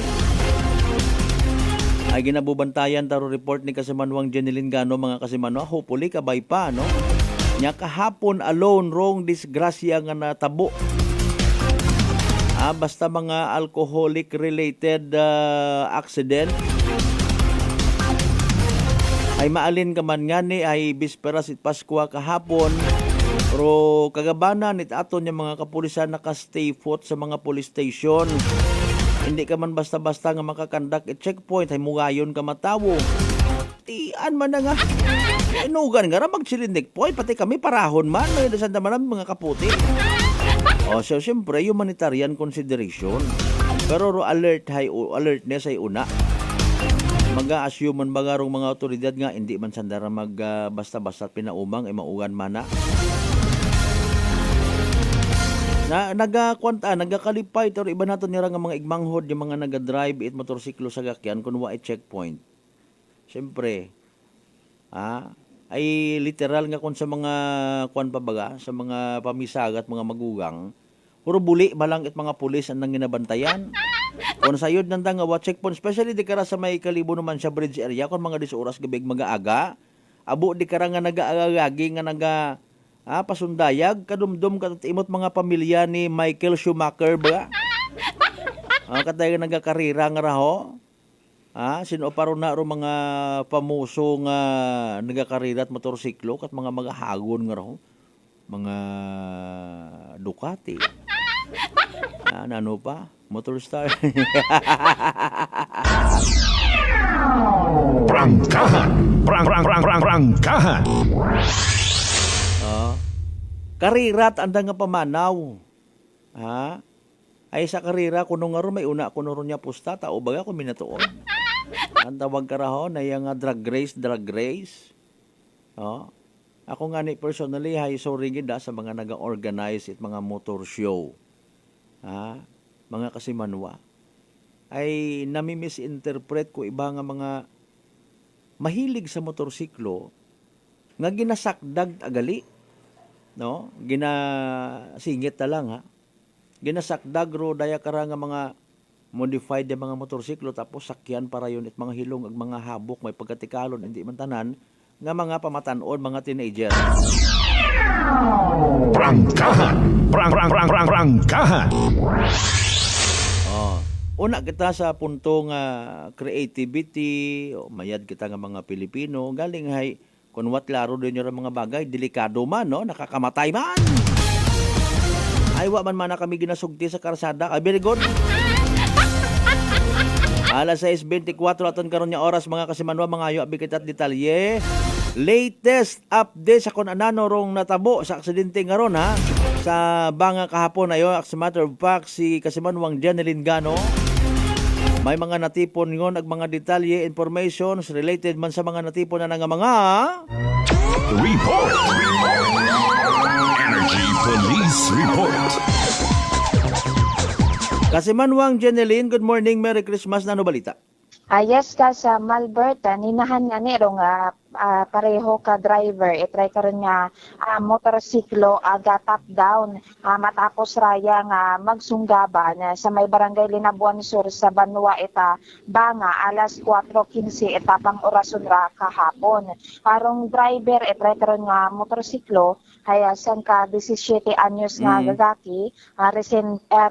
ay ginabubantayan taro report ni Kasimanwang Jeneline Gano mga kasimanwa. Hopefully kabay pa, no? Nya kahapon alone wrong disgrasya nga natabo. Basta mga alcoholic related accident ay maalin ka man nga ni ay bisperas it Paskwa kahapon. Pero kagabanan it aton yung mga kapulisan naka-stay put sa mga police station. Hindi ka man basta-basta nga makakandak it checkpoint ay mugayon ka matawo. Tian man na nga. Inugan nga ra magsilindik po. Pati kami parahon man. May dasan naman mga kaputi. So siyempre humanitarian consideration. Pero alertness ay una. Mag-assume man bagarong mga otoridad nga hindi man sandara basta-basta pinaumang ay maugan mana. Nagakalipay pero iba nato nira nga mga igmanghod yung mga naga-drive it motorsiklo sa gakyan kun wa checkpoint. Siyempre, ay literal nga kun sa mga sa mga pamisagat, mga magugang, puro buli malang it mga pulis ang nang ginabantayan. Kung sayod nanda nga wa checkpoint, especially di kara sa may Kalibo naman sa bridge area, kung mga 10 oras gabig mag-aaga, abo di kara nga nag-aagagi nga pasundayag, kadumdum katimot mga pamilya ni Michael Schumacher ba? Katay nagakarira nga raho. Sino paro na ro mga pamuso nga nagakarira at motorsiklo kat mga magahagon nga raho. Mga Ducati. Ano pa? Motorstar. Prangkahan! Prangkahan! Karirat anda nga pamanaw. Ay sa karira kuno nga ro may una kuno ro nya pusta tao baga kung minatuon. Ang tawag karaho na yung drag race. Ako nga ni personally hay sorry gid sa mga naga-organize it mga motor show. Mga kasimanwa. Ay nami-misinterpret ko iba nga mga mahilig sa motorsiklo nga ginasakdag agali. no? Ginasingit ta lang ha. Ginasakdagro daya kara nga mga modified yung mga motorsiklo tapos sakyan para yun at mga hilong ag mga habok may pagkatikalon hindi man tanan nga mga pamatanon mga teenager. Prangkahan. Prangkahan. Oh, una kita sa punto nga creativity, o mayad kita nga mga Pilipino, galing hay kun wat klaro din yung mga bagay, delikado man, no? Nakakamatay man. Ay, wa man na kami ginasugti sa karsada. Ay, very good. Alas 6:24 aton karon nga oras mga kasimanwa mga ayo abi kita detalye. Latest update sa kun anano rong natabo sa aksidente ngaron ha. Sa banga kahapon ayo as a matter of fact si kasimanwang Janeline Gano. May mga natipon ngon ag mga detalye informations related man sa mga natipon na nga mga Report. Energy Police Report. Kasimanwang Janeline, good morning, Merry Christmas, na ano balita? Yes ka sa Malberta, ninahan nga nero nga pareho ka driver, itry karon nga motorsiklo aga top down matapos raya nga magsunggaban sa may barangay Linabuan Sur sa Banwa ita banga alas 4:15 etapang orason ra kahapon. Parong driver itry karon nga motorsiklo kaya sang ka 17 anyos nga gagaki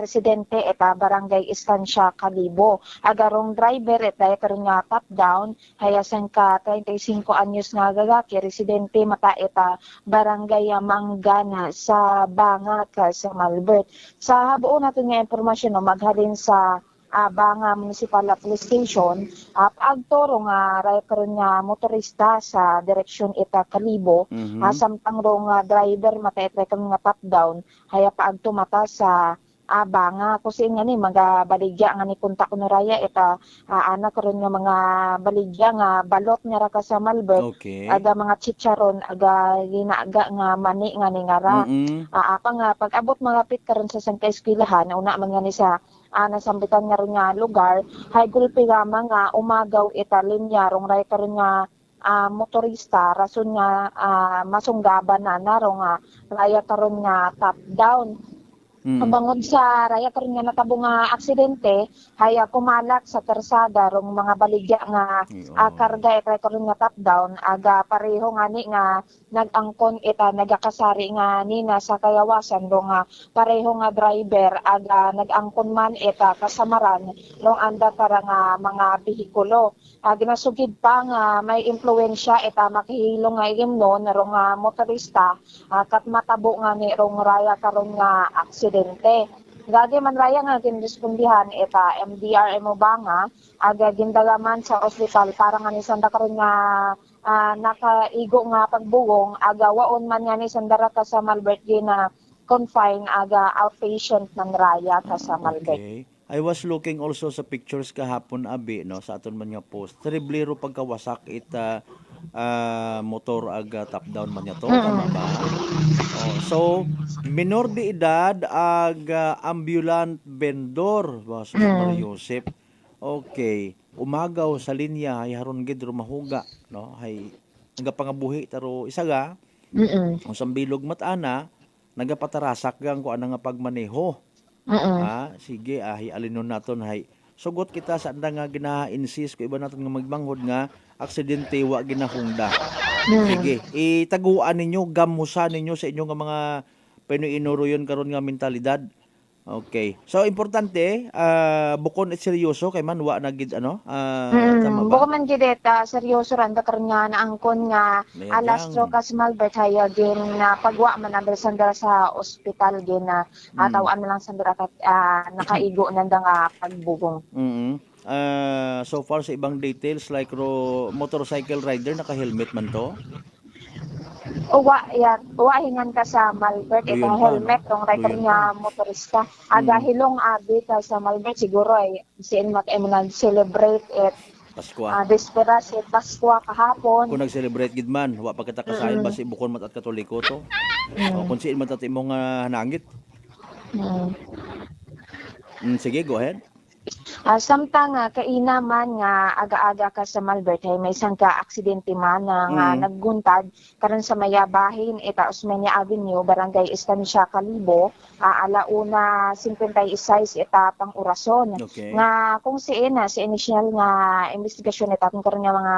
residente eta barangay Estancia Calibo. Agarong driver itry karon nga top down kaya sang ka 35 anyos nga gagaki residente mata eta barangay Manggana sa Banga sa Malbert. Sa habuon natin nga impormasyon no, maghalin sa Banga Municipal Police Station agtoro nga ray karon nga motorista sa direksyon eta Calibo samtang ro nga driver mata eta nga top down haya paagto mata sa Banga kusin nga ni mga baligya nga ni kontak kuno raya eta anak karon nga mga baligya nga balot nga ra ka sa Malbert aga mga chicharon aga ginaga nga mani nga ni ngara apa nga pag-abot malapit karon sa sangka eskwelahan una man nga ni sa nasambitan nga ron nga lugar hay gulpi nga mga umagaw eta linya rong ray karon nga motorista rason nga masunggaban na narong nga raya karon nga top down. Bangod sa raya karon nga natabo nga aksidente haya pumalat sa tersada rong mga baligya nga karga itay karon nga top down aga pareho nga ni nga nagangkon eta nagakasari nga nina sa kayawasan rong nga pareho nga driver aga nagangkon man eta kasamaran rong anda para nga mga behikulo. Ginasugid pa nga may impluwensya eta makihilong nga imno na rong nga motorista kat matabo nga ni rong raya karon nga aksidente. Gagi man raya nga ginrespondihan eta MDRMO Banga aga gindalaman sa ospital para nga ni sanda karon nga nakaigo nga pagbugong aga waon man nga ni sandara ka sa Malbert gina confine aga outpatient ng raya ka sa Malbert. Okay. I was looking also sa pictures kahapon abi no sa aton man nga post. Terriblero pagkawasak ita motor aga top down man niya to tama ba? So minor de edad aga ambulant vendor ba sa Joseph. Okay, umagaw sa linya hay haron gid mahuga no hay nagapangabuhi taro isaga. Usang bilog matana nagapatarasak gang ko ana nga pagmaneho. Sige alinon naton hay sugot kita sa anda nga gina-insist ko iba naton nga magbanghod nga aksidente wa ginahungda. Sige, itaguan ninyo, gamusan ninyo sa inyo nga mga pinuinuro yon karon nga mentalidad. Okay. So importante bukon et seryoso kay man wa na gid ano tama ba? Bukon man gid eta seryoso randa karon nga naangkon nga alas trokas Malbert haya gin pagwa man ang sandara sa ospital gin tawaan man lang sandara nakaigo nanda nga pagbugong. So far sa ibang details like motorcycle rider naka-helmet man to? Wa hingan ka sa Malbert ito helmet tong rider nga motorista aga hilong abi ka sa Malbert siguro ay siin nag-celebrate it Pasko. Despera si Pasko kahapon. Kung nag-celebrate gid man wa pa kita kasayon basi bukon mat at Katoliko to. O kung siin man ta imong hanangit. Sige, go ahead. Samtang kainaman nga aga-aga ka sa Malbert ay may isang ka aksidente man nga nagguntad karon sa mayabahin eta Osmeña Avenue, Barangay Estancia, Calibo, alauna 56 eta pang orason. Okay. Nga kung si initial nga investigasyon eta kung karon nga mga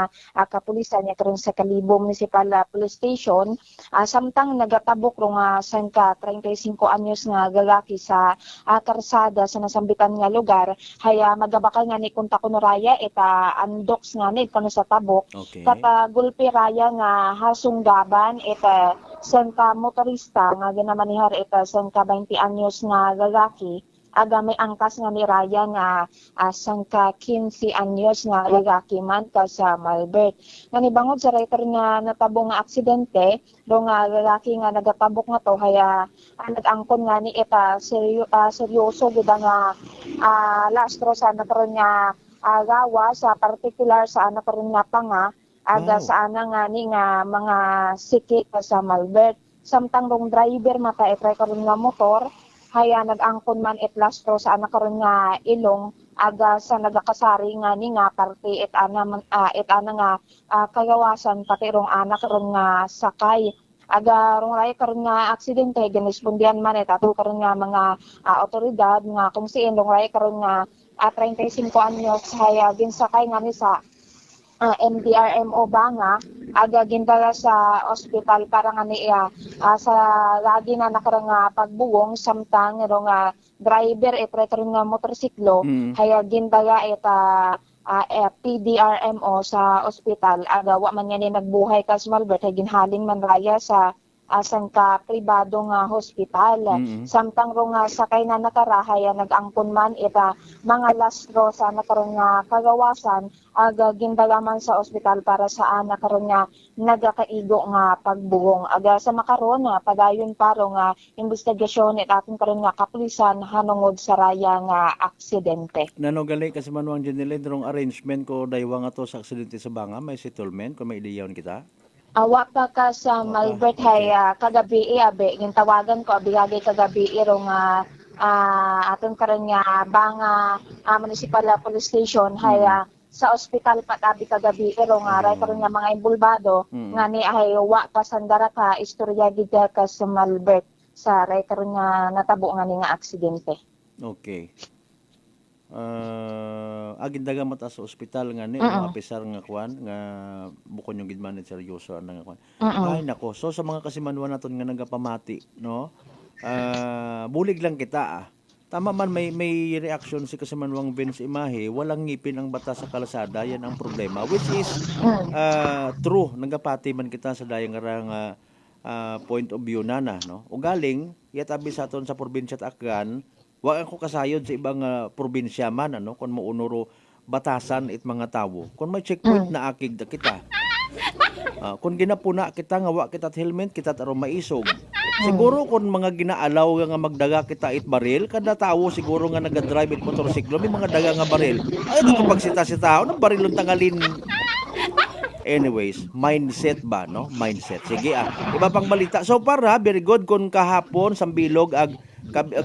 kapulisan niya karon sa Calibo Municipal Police Station, samtang nagatabok rong sang ka 35 anyos nga lalaki sa karsada sa nasambitan nga lugar, haya magabakal nga ni kunta kuno raya eta andoks nga ni kuno sa tabok. Okay. Kata gulpi raya nga hasunggaban eta sang ka motorista nga ginamanihar eta sang ka 20 anyos nga lalaki. Aga may angkas nga ni raya nga sang ka 15 anyos nga lalaki man ka sa Malbert. Nga nibangod sa writer nga natabong nga aksidente, do nga lalaki nga nagatabok nga to, haya nag-angkon nga ni eta seryoso gud nga lastro sa nakaroon nga gawa sa particular sa nakaroon nga panga aga sa nga ni nga mga sikit sa Malbert. Samtang rong driver mata etray karon nga motor, haya nag-angkon man et lastro sa nakaroon nga ilong aga sa nagakasari nga ni nga parte et ana nga kagawasan pati rong anak karon nga sakay. Aga rong ray karon nga aksidente ginispondihan man et ato karon nga mga otoridad nga kung siin rong ray karon nga 35 anyos haya ginsakay nga ni sa MDRMO Banga, aga gindala sa ospital para nga niya sa lagi na nakarang pagbuwong samtang nga driver karon nga motorsiklo haya gindala eta PDRMO sa ospital, aga wa man niya nagbuhay kas Malbert ay ginhaling man raya sa sang ka pribado nga hospital. Samtang ro nga sakay na nakarahay nag-angkon man eta mga lastro sa nakaroon nga kagawasan aga gindala man sa ospital para sa nakaroon nga nagakaigo nga pagbuwong. Aga sa makaron padayon paro nga investigasyon et aton karon nga kapulisan hanungod sa raya nga aksidente. Nanogali kasi manuang Janilyn rong arrangement ko daywa nga to sa aksidente sa Banga, may settlement kung may ideyawon kita. Awa pa ka sa Malbert hay kagabi abe gintawagan ko abigagay kagabi rong aton karon nga Banga Municipal Police Station hay sa ospital patabi kagabi rong ray karon nga mga imbulbado nga ni ay wa pa sandara ka istorya gid ka sa Malbert sa ray karon nga natabo nga ni nga aksidente. Okay. Agindaga mata sa ospital nga ni officer nga kwan nga bukon yung gidman at seryoso nga kwan. Ay nako, so sa mga kasimanwan naton nga nagapamati, no? Bulig lang kita Tama man may reaction si kasimanwang Vince Imahe, walang ngipin ang bata sa kalasada, yan ang problema, which is true. Nagapati man kita sa dayang nga point of view nana, no? O galing yatabi sa aton sa probinsya at Akgan. Wa ako kasayod sa ibang probinsya man, ano, kung maunuro batasan it mga tawo. Kung may checkpoint na akig da kita. Kung ginapuna kita nga wa kita helmet, kita taro maisog. Siguro kung mga ginaalaw nga magdaga kita it baril, kada tawo siguro nga nagadrive it motorsiklo, may mga daga nga baril. Ay, nakapagsita si tao, ng barilong tangalin. Anyways, mindset ba, no? Mindset. Sige iba pang balita. So para, very good, kung kahapon, sambilog,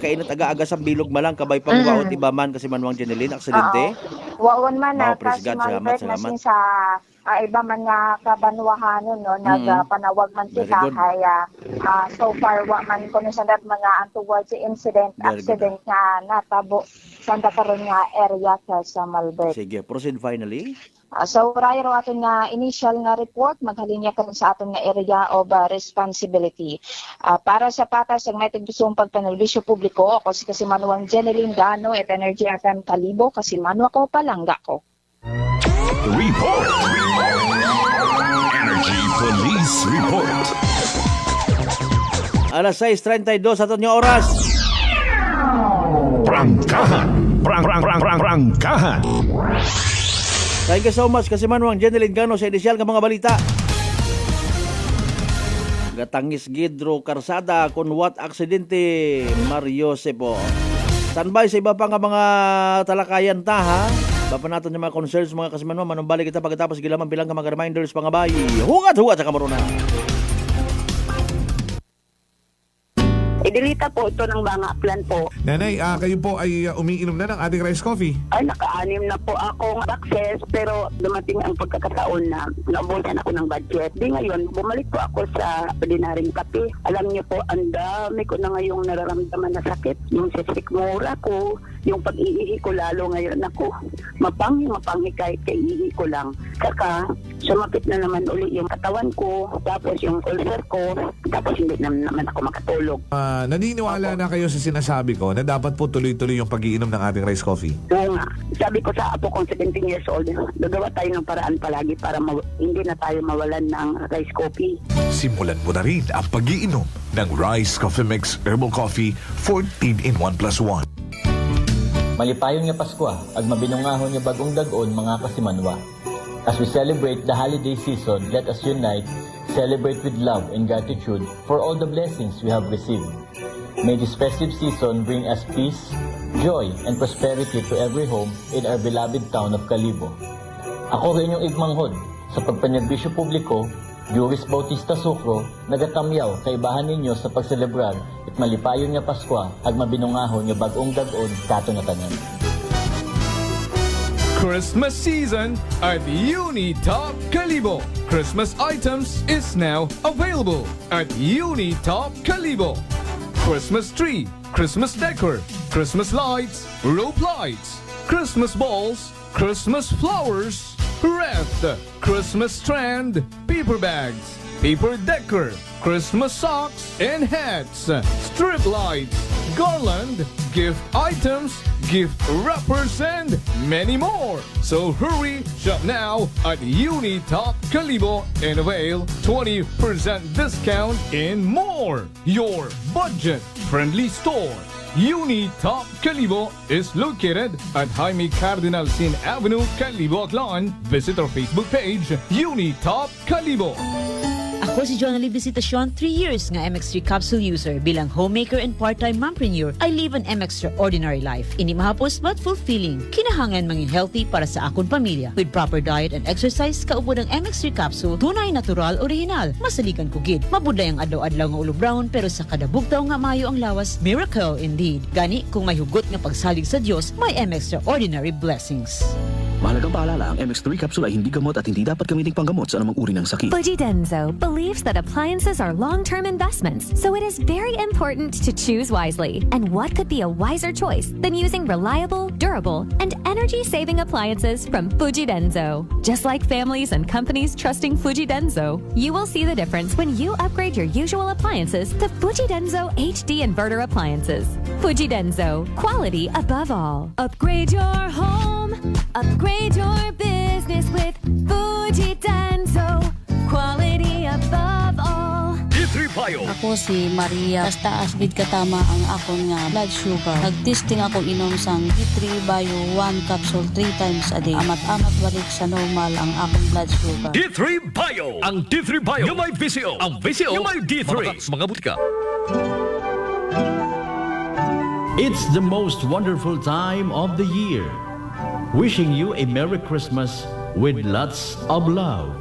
kainat aga-aga sa bilog malang kabay pang waot iba man kasi manwang Janilyn aksidente. Waon man na kasi Malbert na sin sa iba man nga kabanwahanon, no, nagpanawag man sila kaya so far wa man kuno sa mga towards accident nga natabo sa karon nga area sa Malbert. Sige, proceed finally. So, rayo aton nga initial nga report, maghalinya karon sa aton nga area of responsibility. Para sa patas ang may tigusong pagpanerbisyo publiko, ako si Kasimanuang Janilyn Gano at Energy FM Calibo, Kasimanwa ko, palangga ko. Report! Energy Police Report. Alas 6:32 sa aton nga oras. Prangkahan! Prangkahan! Thank you so much kasi Manwang Janilyn Gano sa edisyal ng mga balita. Gatangis Gidro Karsada kung what aksidente Mario Sepo. Standby sa iba pa nga mga talakayan ta ha. Bapa natin yung mga concerns mga kasimanwa. Manumbalik kita pagkatapos gilaman bilang ka mga reminders pangabay. Hugat sa kamaruna. Idelita po ito ng mga plan po. Nanay, kayo po ay umiinom na ng ating rice coffee. Ay, naka-anim na po akong access, pero dumating ang pagkakataon na naubusan ako ng budget. Di ngayon, bumalik po ako sa ordinaryong kape. Alam niyo po, ang dami ko na ngayong nararamdaman na sakit. Yung sisikmura ko, yung pag-iihi ko lalo ngayon ako. Mapanghi kahit kaiihi ko lang. Saka, sumapit na naman uli yung katawan ko, tapos yung ulcer ko, tapos hindi naman ako makatulog. Naniniwala na kayo sa sinasabi ko na dapat po tuloy-tuloy yung pag-iinom ng ating rice coffee? Oo nga. Sabi ko sa apo kong 17 years old, gagawa tayo ng paraan palagi para hindi na tayo mawalan ng rice coffee. Simulan mo na rin ang pag-iinom ng Rice Coffee Mix Herbal Coffee 14 in 1+1. Malipayon nga Pasko, ag mabinungahon nga bagong dag-on mga kasimanwa. As we celebrate the holiday season, let us unite, celebrate with love and gratitude for all the blessings we have received. May this festive season bring us peace, joy, and prosperity to every home in our beloved town of Calibo. Ako rin yung igmanghod sa pagpanerbisyo publiko, Juris Bautista Sucro, nagatamyaw kaibahan ninyo sa pagselebrar at malipayon nga Pasko ag mabinungahon nga bagong dag-on kato na tanan. Christmas season at Unitop Calibo. Christmas items is now available at Unitop Calibo. Christmas tree, Christmas decor, Christmas lights, rope lights, Christmas balls, Christmas flowers, wreath, Christmas strand, paper bags, paper decor, Christmas socks and hats, strip lights, garland, gift items, gift wrappers, and many more. So hurry, shop now at Unitop Calibo and avail 20% discount and more. Your budget-friendly store. Unitop Calibo is located at Jaime Cardinal Sin Avenue, Calibo, Aklan. Visit our Facebook page, Unitop Calibo. Ako si Jonali Visitacion, 3 years nga MX3 capsule user. Bilang homemaker and part-time mompreneur, I live an extraordinary life. Ini mahapos but fulfilling. Kinahangan mangin healthy para sa akong pamilya. With proper diet and exercise, kaupo ng MX3 capsule, tunay, natural, original. Masaligan ko gid. Mabudlay ang adlaw-adlaw nga ulo brown, pero sa kada bugtaw nga mayo ang lawas, miracle indeed. Gani, kung may hugot nga pagsalig sa Dios, may extraordinary blessings. Mahalagang paalala, ang MX3 capsule ay hindi gamot at hindi dapat gamiting panggamot sa anumang uri ng sakit. Fuji Denso believes that appliances are long-term investments, so it is very important to choose wisely. And what could be a wiser choice than using reliable, durable, and energy-saving appliances from Fuji Denso? Just like families and companies trusting Fuji Denso, you will see the difference when you upgrade your usual appliances to Fuji Denso HD inverter appliances. Fuji Denso, quality above all. Upgrade your home. Upgrade your business with Fuji Denso. Quality above all. D3 Bio. Ako si Maria. Taas bid katama ang akong nga blood sugar. Nagtesting ako inom sang D3 Bio 1 capsule 3 times a day. Amat-amat balik sa normal ang akong blood sugar. D3 Bio. Ang D3 Bio yung may VCO. Ang VCO yung may D3. Mga butika. It's the most wonderful time of the year. Wishing you a Merry Christmas with lots of love.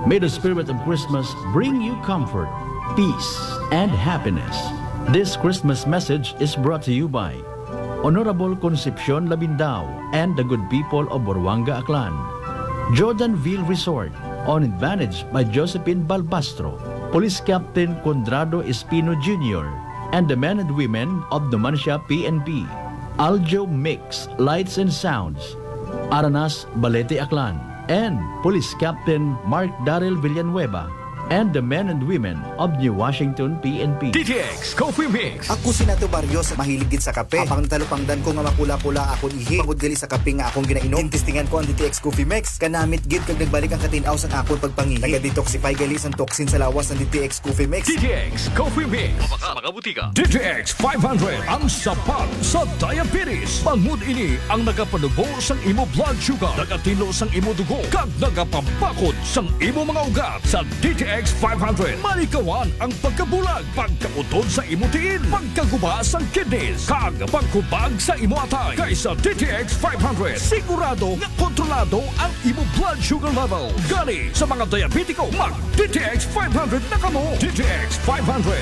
May the spirit of Christmas bring you comfort, peace, and happiness. This Christmas message is brought to you by Honorable Concepcion Labindao and the good people of Boruanga, Aklan. Jordanville Resort, on advantage by Josephine Balbastro, Police Captain Condrado Espino Jr., and the men and women of the Mansha PNP. Aljo Mix, Lights and Sounds, Aranas Balete Aklan, and Police Captain Mark Daryl Villanueva, and the men and women of New Washington PNP. DTX Coffee Mix. Ako si Nato Barrios, mahilig gid sa kape. Apang talupangdan ko nga makula-kula akong ihi. Pagod gali sa kape nga akong ginainom. Tintistingan ko ang DTX Coffee Mix. Kanamit gid kag nagbalik ang katinaw sa akong pagpangihi. Naga-detoxify gali ang toxin sa lawas ng DTX Coffee Mix. DTX Coffee Mix. Mga butika. DTX 500 ang sapat sa diabetes. Bangod ini ang nagapanubo sang imo blood sugar, nagatilo sang imo dugo, kag nagapambakod sang imo mga ugat. Sa DTX 500, malikawan ang pagkabulag, pagkautod sa imo tiil, pagkaguba sang kidneys, kag pagkubag sa imo atay. Kaysa DTX 500, sigurado nga kontrolado ang imo blood sugar level. Gani sa mga diabetiko, mag DTX 500 na kamo. DTX 500.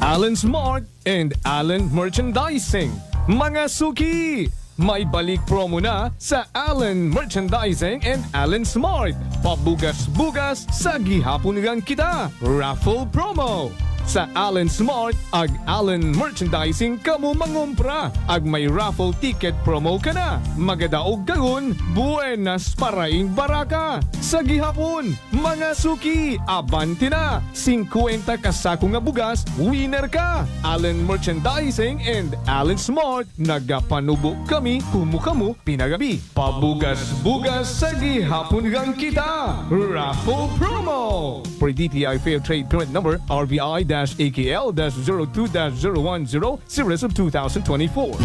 Allen Smart and Allen Merchandising. Mga suki! May balik promo na sa Allen Merchandising and Allen Smart. Pabugas-bugas sa gihapon ngang kita. Raffle promo. Sa Allen Smart ag Allen Merchandising kamo mangumpra ag may raffle ticket promo ka na. Magadaog kagun, buenas paraing baraka. Sa gihapon, mga suki, abanti na. 50 kasako nga bugas, winner ka. Allen Merchandising and Allen Smart, nagapanubo kami kumukamu pinagabi. Pabugas-bugas sa gihapon gang kita. Raffle promo. For DTI Fair Trade Permit Number RBI-AKL-02-02-010 Series of 2024.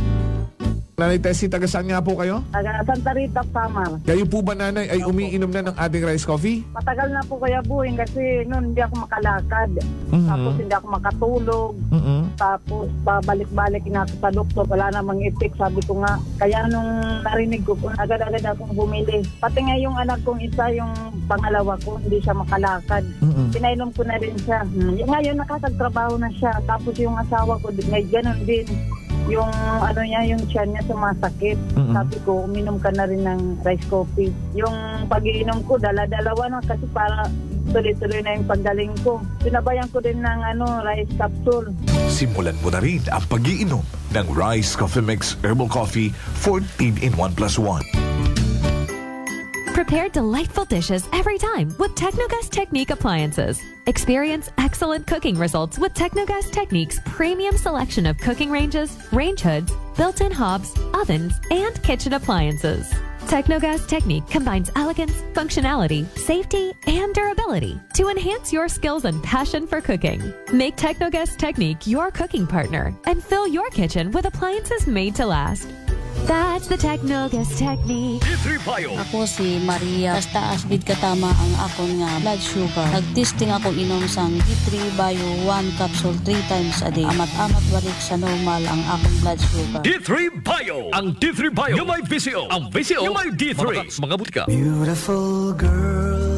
Nanay Tessie, taga saan nga po kayo? Taga Santa Rita, Samar. Kayo po ba, nanay, ay umiinom na ng ating rice coffee? Matagal na po kaya buhin kasi noon hindi ako makalakad. Tapos hindi ako makatulog. Tapos pabalik-balik na ako sa doktor. Wala namang effect, sabi ko nga. Kaya nung narinig ko, agad-agad akong bumili. Pati nga yung anak kong isa, yung pangalawa ko, hindi siya makalakad. Pinainom ko na rin siya. Ngayon nakakagtrabaho na siya. Tapos yung asawa ko, may ganun din. Yung ano niya, yung tiyan niya sumasakit. Sabi ko, uminom ka na rin ng rice coffee. Yung pag-iinom ko, dala-dalawa na kasi para tuloy-tuloy na yung paggaling ko. Sinabayan ko din ng rice capsule. Simulan mo na rin ang pag-iinom ng Rice Coffee Mix Herbal Coffee 14 in 1 plus 1. Prepare delightful dishes every time with Technogas Technique appliances. Experience excellent cooking results with Technogas Technique's premium selection of cooking ranges, range hoods, built-in hobs, ovens, and kitchen appliances. Technogas Technique combines elegance, functionality, safety, and durability to enhance your skills and passion for cooking. Make Technogas Technique your cooking partner and fill your kitchen with appliances made to last. That's the Technogas Technique. D3 Bio. Ako si Maria. Taas bid katama ang akon nga blood sugar. Nagtesting ako inom sang D3 Bio 1 capsule 3 times a day. Amat-amat balik sa normal ang akong blood sugar. D3 Bio. Ang D3 Bio yung may VCO. Ang VCO yung may D3. Mga butika. Beautiful girl.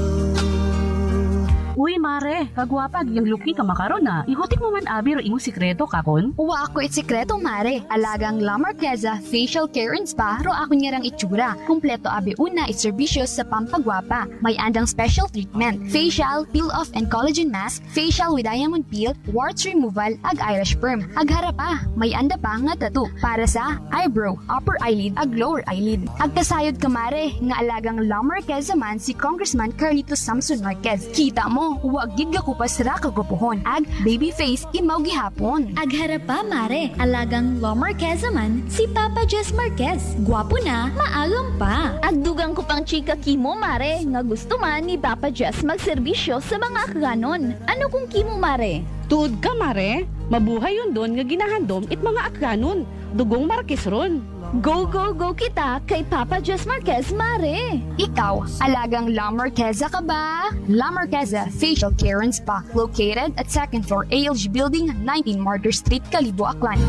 Uy, mare, kagwapag yung luki ka makaron na. Ihutik mo man abi ro imong sikreto kakon. Uwa ako sikreto, mare. Alagang La Marqueza Facial Care and Spa ro ako niyarang itsura. Kumpleto abi una iserbisyo sa pampagwapa. May andang special treatment. Facial, peel-off and collagen mask, facial with diamond peel, warts removal, ag eyelash perm. Ag harapa, may anda pa nga tattoo para sa eyebrow, upper eyelid, ag lower eyelid. Ag kasayod ka, mare, nga alagang La Marqueza man si Congressman Carlito Samson Marquez. Kita mo, huwag gid ko pa sira kagupuhon. Ag baby face imaw gihapon. Ag harapa, mare, alagang La Marqueza man si Papa Jess Marquez. Gwapo na, maalam pa. Ag dugang ko pang chika kimo, mare, nga gusto man ni Papa Jess magserbisyo sa mga akganon. Ano kung kimo, mare? Tuod ka, mare. Mabuhay yun doon nga ginahandom it mga akganon. Dugong Marquez ron. Go, go, go kita kay Papa Jess Marquez, mare. Ikaw, alagang La Marqueza ka ba? La Marqueza Facial Care and Spa, located at 2nd floor ALG Building, 19 Martyr Street, Calibo, Aklan.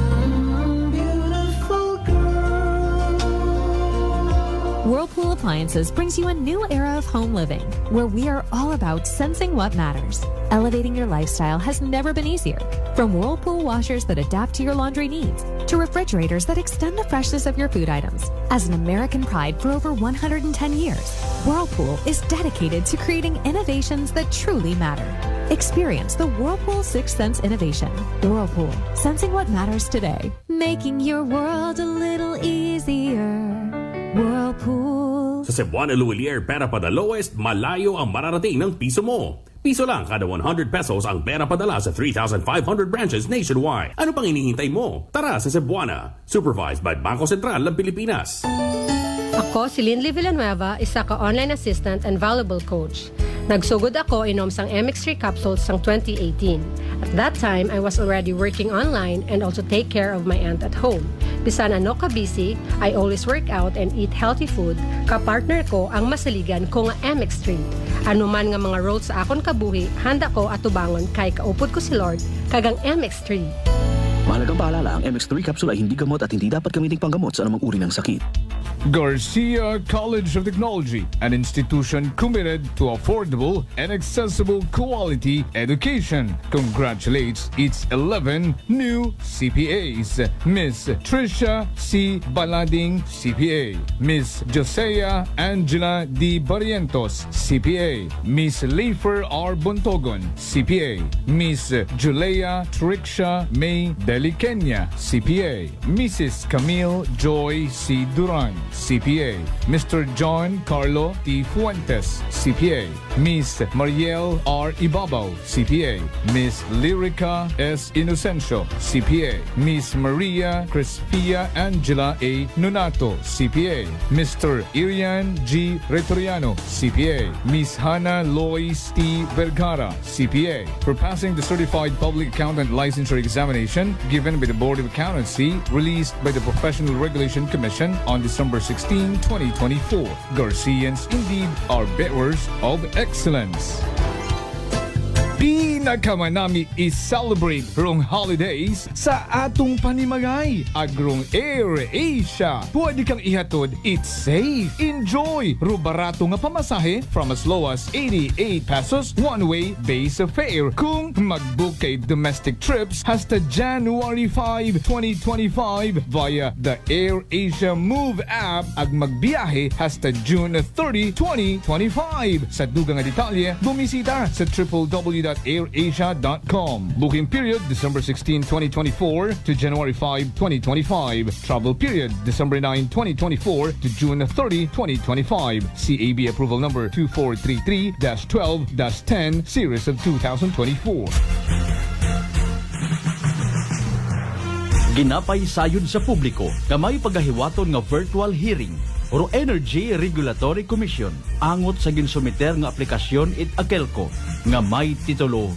Whirlpool Appliances brings you a new era of home living, where we are all about sensing what matters. Elevating your lifestyle has never been easier. From Whirlpool washers that adapt to your laundry needs, to refrigerators that extend the freshness of your food items. As an American pride for over 110 years, Whirlpool is dedicated to creating innovations that truly matter. Experience the Whirlpool Sixth Sense innovation. Whirlpool, sensing what matters today. Making your world a little easier. Whirlpool. Sa Cebuana Luwilier, pera pa the lowest, malayo ang mararating ng piso mo. Piso lang kada 100 pesos ang pera padala sa 3,500 branches nationwide. Ano pang hinihintay mo? Tara sa Cebuana. Supervised by Bangko Sentral ng Pilipinas. Ako si Linley Villanueva, isa ka online assistant and valuable coach. Nagsugod ako inom sang MX3 capsules sang 2018. At that time, I was already working online and also take care of my aunt at home. Bisan ano ka busy, I always work out and eat healthy food. Kapartner ko ang masaligan ko nga MX3. Ano man nga mga roles sa akon kabuhi, handa ko atubangon kay kaupod ko si Lord kagang MX3. Mahalagang paalala, ang MX3 capsule ay hindi gamot at hindi dapat gamiting panggamot sa anumang uri ng sakit. Garcia College of Technology, an institution committed to affordable and accessible quality education, congratulates its 11 new CPAs. Miss Trisha C. Balading, CPA. Miss Josea Angela D. Barrientos, CPA. Miss Leifer R. Bontogon, CPA. Miss Julea Trixia May Delikenya, CPA. Mrs. Camille Joy C. Duran, CPA. Mr. John Carlo T. Fuentes, CPA. Miss Mariel R. Ibabaw, CPA. Miss Lyrica S. Inocencio, CPA. Miss Maria Crispia Angela A. Nonato, CPA. Mr. Irian G. Retoriano, CPA. Miss Hannah Lois T. Vergara, CPA. For passing the Certified Public Accountant Licensure Examination given by the Board of Accountancy, released by the Professional Regulation Commission on December 16, 2024. Garcians indeed are bearers of excellence. Pinakamanami is-celebrate rong holidays sa atong panimagay. Agrong Air Asia. Pwede kang ihatod, it's safe. Enjoy! Rubarato nga pamasahe from as low as 88 pesos one-way base fare. Kung mag-book kay domestic trips hasta January 5, 2025 via the Air Asia Move app ag magbiyahe hasta June 30, 2025. Sa dugang nga detalye, bumisita sa www.airasia.com. Booking period December 16, 2024 to January 5, 2025. Travel period December 9, 2024 to June 30, 2025. CAB approval number 2433-12-10 series of 2024. Ginapay sayod sa publiko kamay pagahiwaton nga virtual hearing o Energy Regulatory Commission angot sa ginsumiter nga aplikasyon it Akelco nga may titulo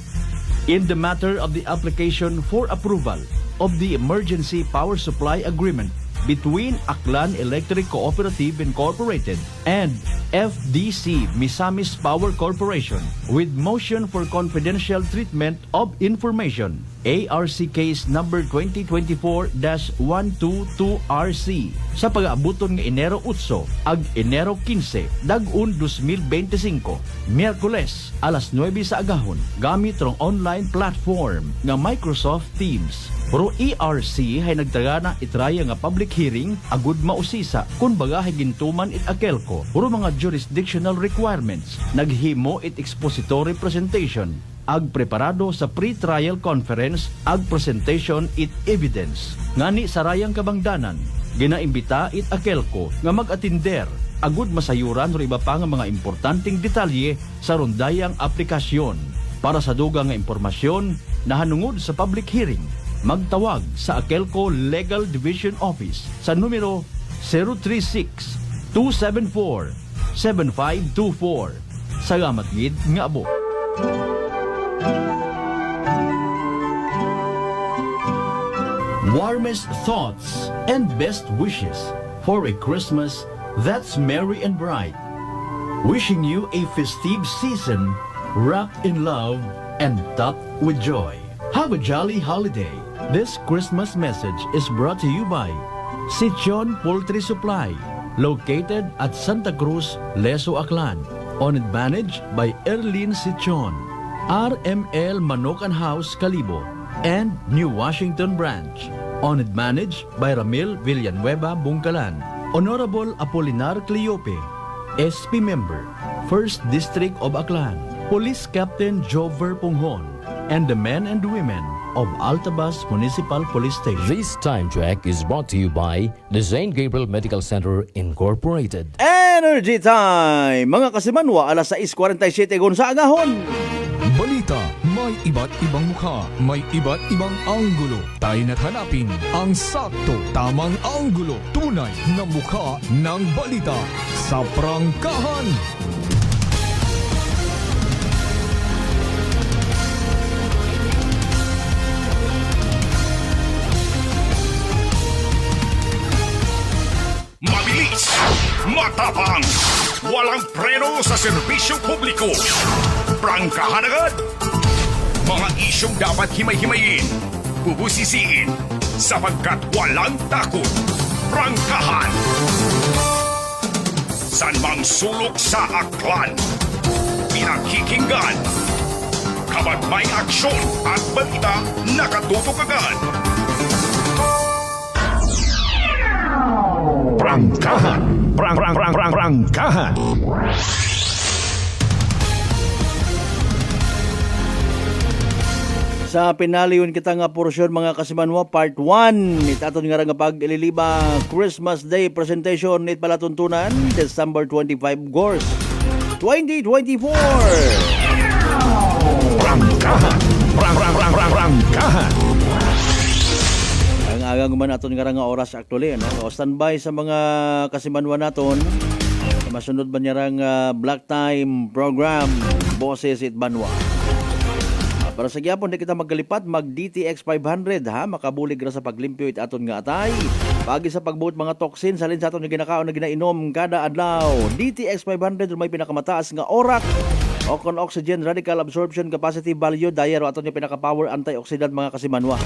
in the matter of the application for approval of the Emergency Power Supply Agreement between Aklan Electric Cooperative Incorporated and FDC Misamis Power Corporation with motion for confidential treatment of information ARC case number 2024-122RC sa pag-aabuton nga Enero 8 ag Enero 15 dag-un 2025 Miyerkules alas 9 sa agahon gamit rong online platform nga Microsoft Teams. Pero ERC hay nagtagana itraya nga public hearing agud mausisa kun bagahe gintuman it Akelco puro mga jurisdictional requirements naghimo it expository presentation ag preparado sa pre-trial conference ag presentation it evidence ngani sarayang kabangdanan ginaimbita it Akelco nga mag-atinder agud masayuran o iba pa nga mga importanteng detalye sa rondayang aplikasyon. Para sa dugang nga impormasyon na hanungod sa public hearing magtawag sa Akelco Legal Division Office sa numero 036-274-7524. Salamat gid nga abo. Warmest thoughts and best wishes for a Christmas that's merry and bright. Wishing you a festive season wrapped in love and topped with joy. Have a jolly holiday. This Christmas message is brought to you by Sichon Poultry Supply, located at Santa Cruz, Leso, Aklan. Owned and managed by Erlin Sichon. RML Manokan House, Calibo, and New Washington Branch. Owned and managed by Ramil Villanueva, Bungkalan. Honorable Apolinar Cleope, SP Member, 1st District of Aklan. Police Captain Jover Punghon, and the men and women of Altabas Municipal Police Station. This time check is brought to you by the St. Gabriel Medical Center Incorporated. Energy Time! Mga kasimanwa, alas 6:47 sa agahon. Balita, may iba't ibang mukha, may iba't ibang anggulo. Tayo na't hanapin ang sakto, tamang anggulo. Tunay na mukha ng balita sa prangkahan. Mabilis, matapang, walang preno sa serbisyo publiko. Prangkahan agad. Mga isyong dapat himay-himayin, bubusisiin, sapagkat walang takot. Prangkahan. San mang sulok sa aklan. Pinakikinggan. Kapag may aksyon at balita, nakatutok agad. Prangkahan. Prangkahan. Sa pinaliyon kita nga porsyon mga kasimanwa part 1 itaton nga nga pag-ililiba Christmas Day presentation it palatuntunan December 25 Gors 2024. Prangkahan. Prangkahan. Ang agang man aton nga oras actually no. O standby sa mga kasimanwa naton. Masunod ba niya Black Time program Boses it Banwa. Para sa gyapon di kita magkalipat mag DTX 500 ha makabulig ra sa paglimpyo it aton nga atay pagi sa pagbuot mga toxin salin sa aton nga ginakaon na ginainom kada adlaw. DTX 500 may pinakamataas nga orak o kon oxygen radical absorption capacity value daya ro aton nga pinaka-power antioxidant mga kasimanwa.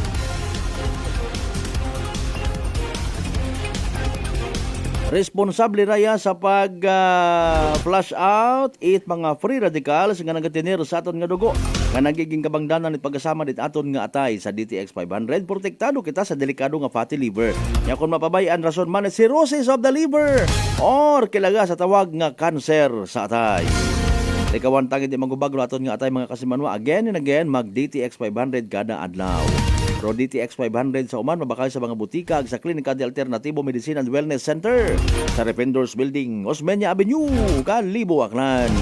Responsable raya sa pag flush out it mga free radicals nga nagatinir sa aton nga dugo nga nagiging kabangdanan it pagkasama dit aton nga atay sa DTX 500 protektado kita sa delikado nga fatty liver. Nya kon mapabayan rason man cirrhosis of the liver or kilaga sa tawag nga cancer sa atay. Ikawan tangid di magubag aton nga atay mga kasimanwa again and again mag DTX 500 kada adlaw. Pro DTX 500 sa uman mabakay sa mga butika ag sa Klinika de Alternatibo Medicine and Wellness Center sa Rependors Building, Osmeña Avenue, Kalibo, Aklan.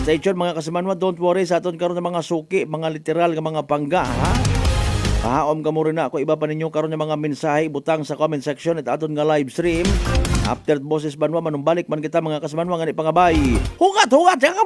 Stay tuned mga kasimanwa, don't worry sa aton karon ng mga suki, mga literal nga mga pangga ha. Pahaom ka mo rin na ako iba pa ninyo karon ng mga mensahe butang sa comment section at aton nga live stream. After Boses Banwa manumbalik man kita mga kasimanwa nga ni pangabay. Hugat ka mo.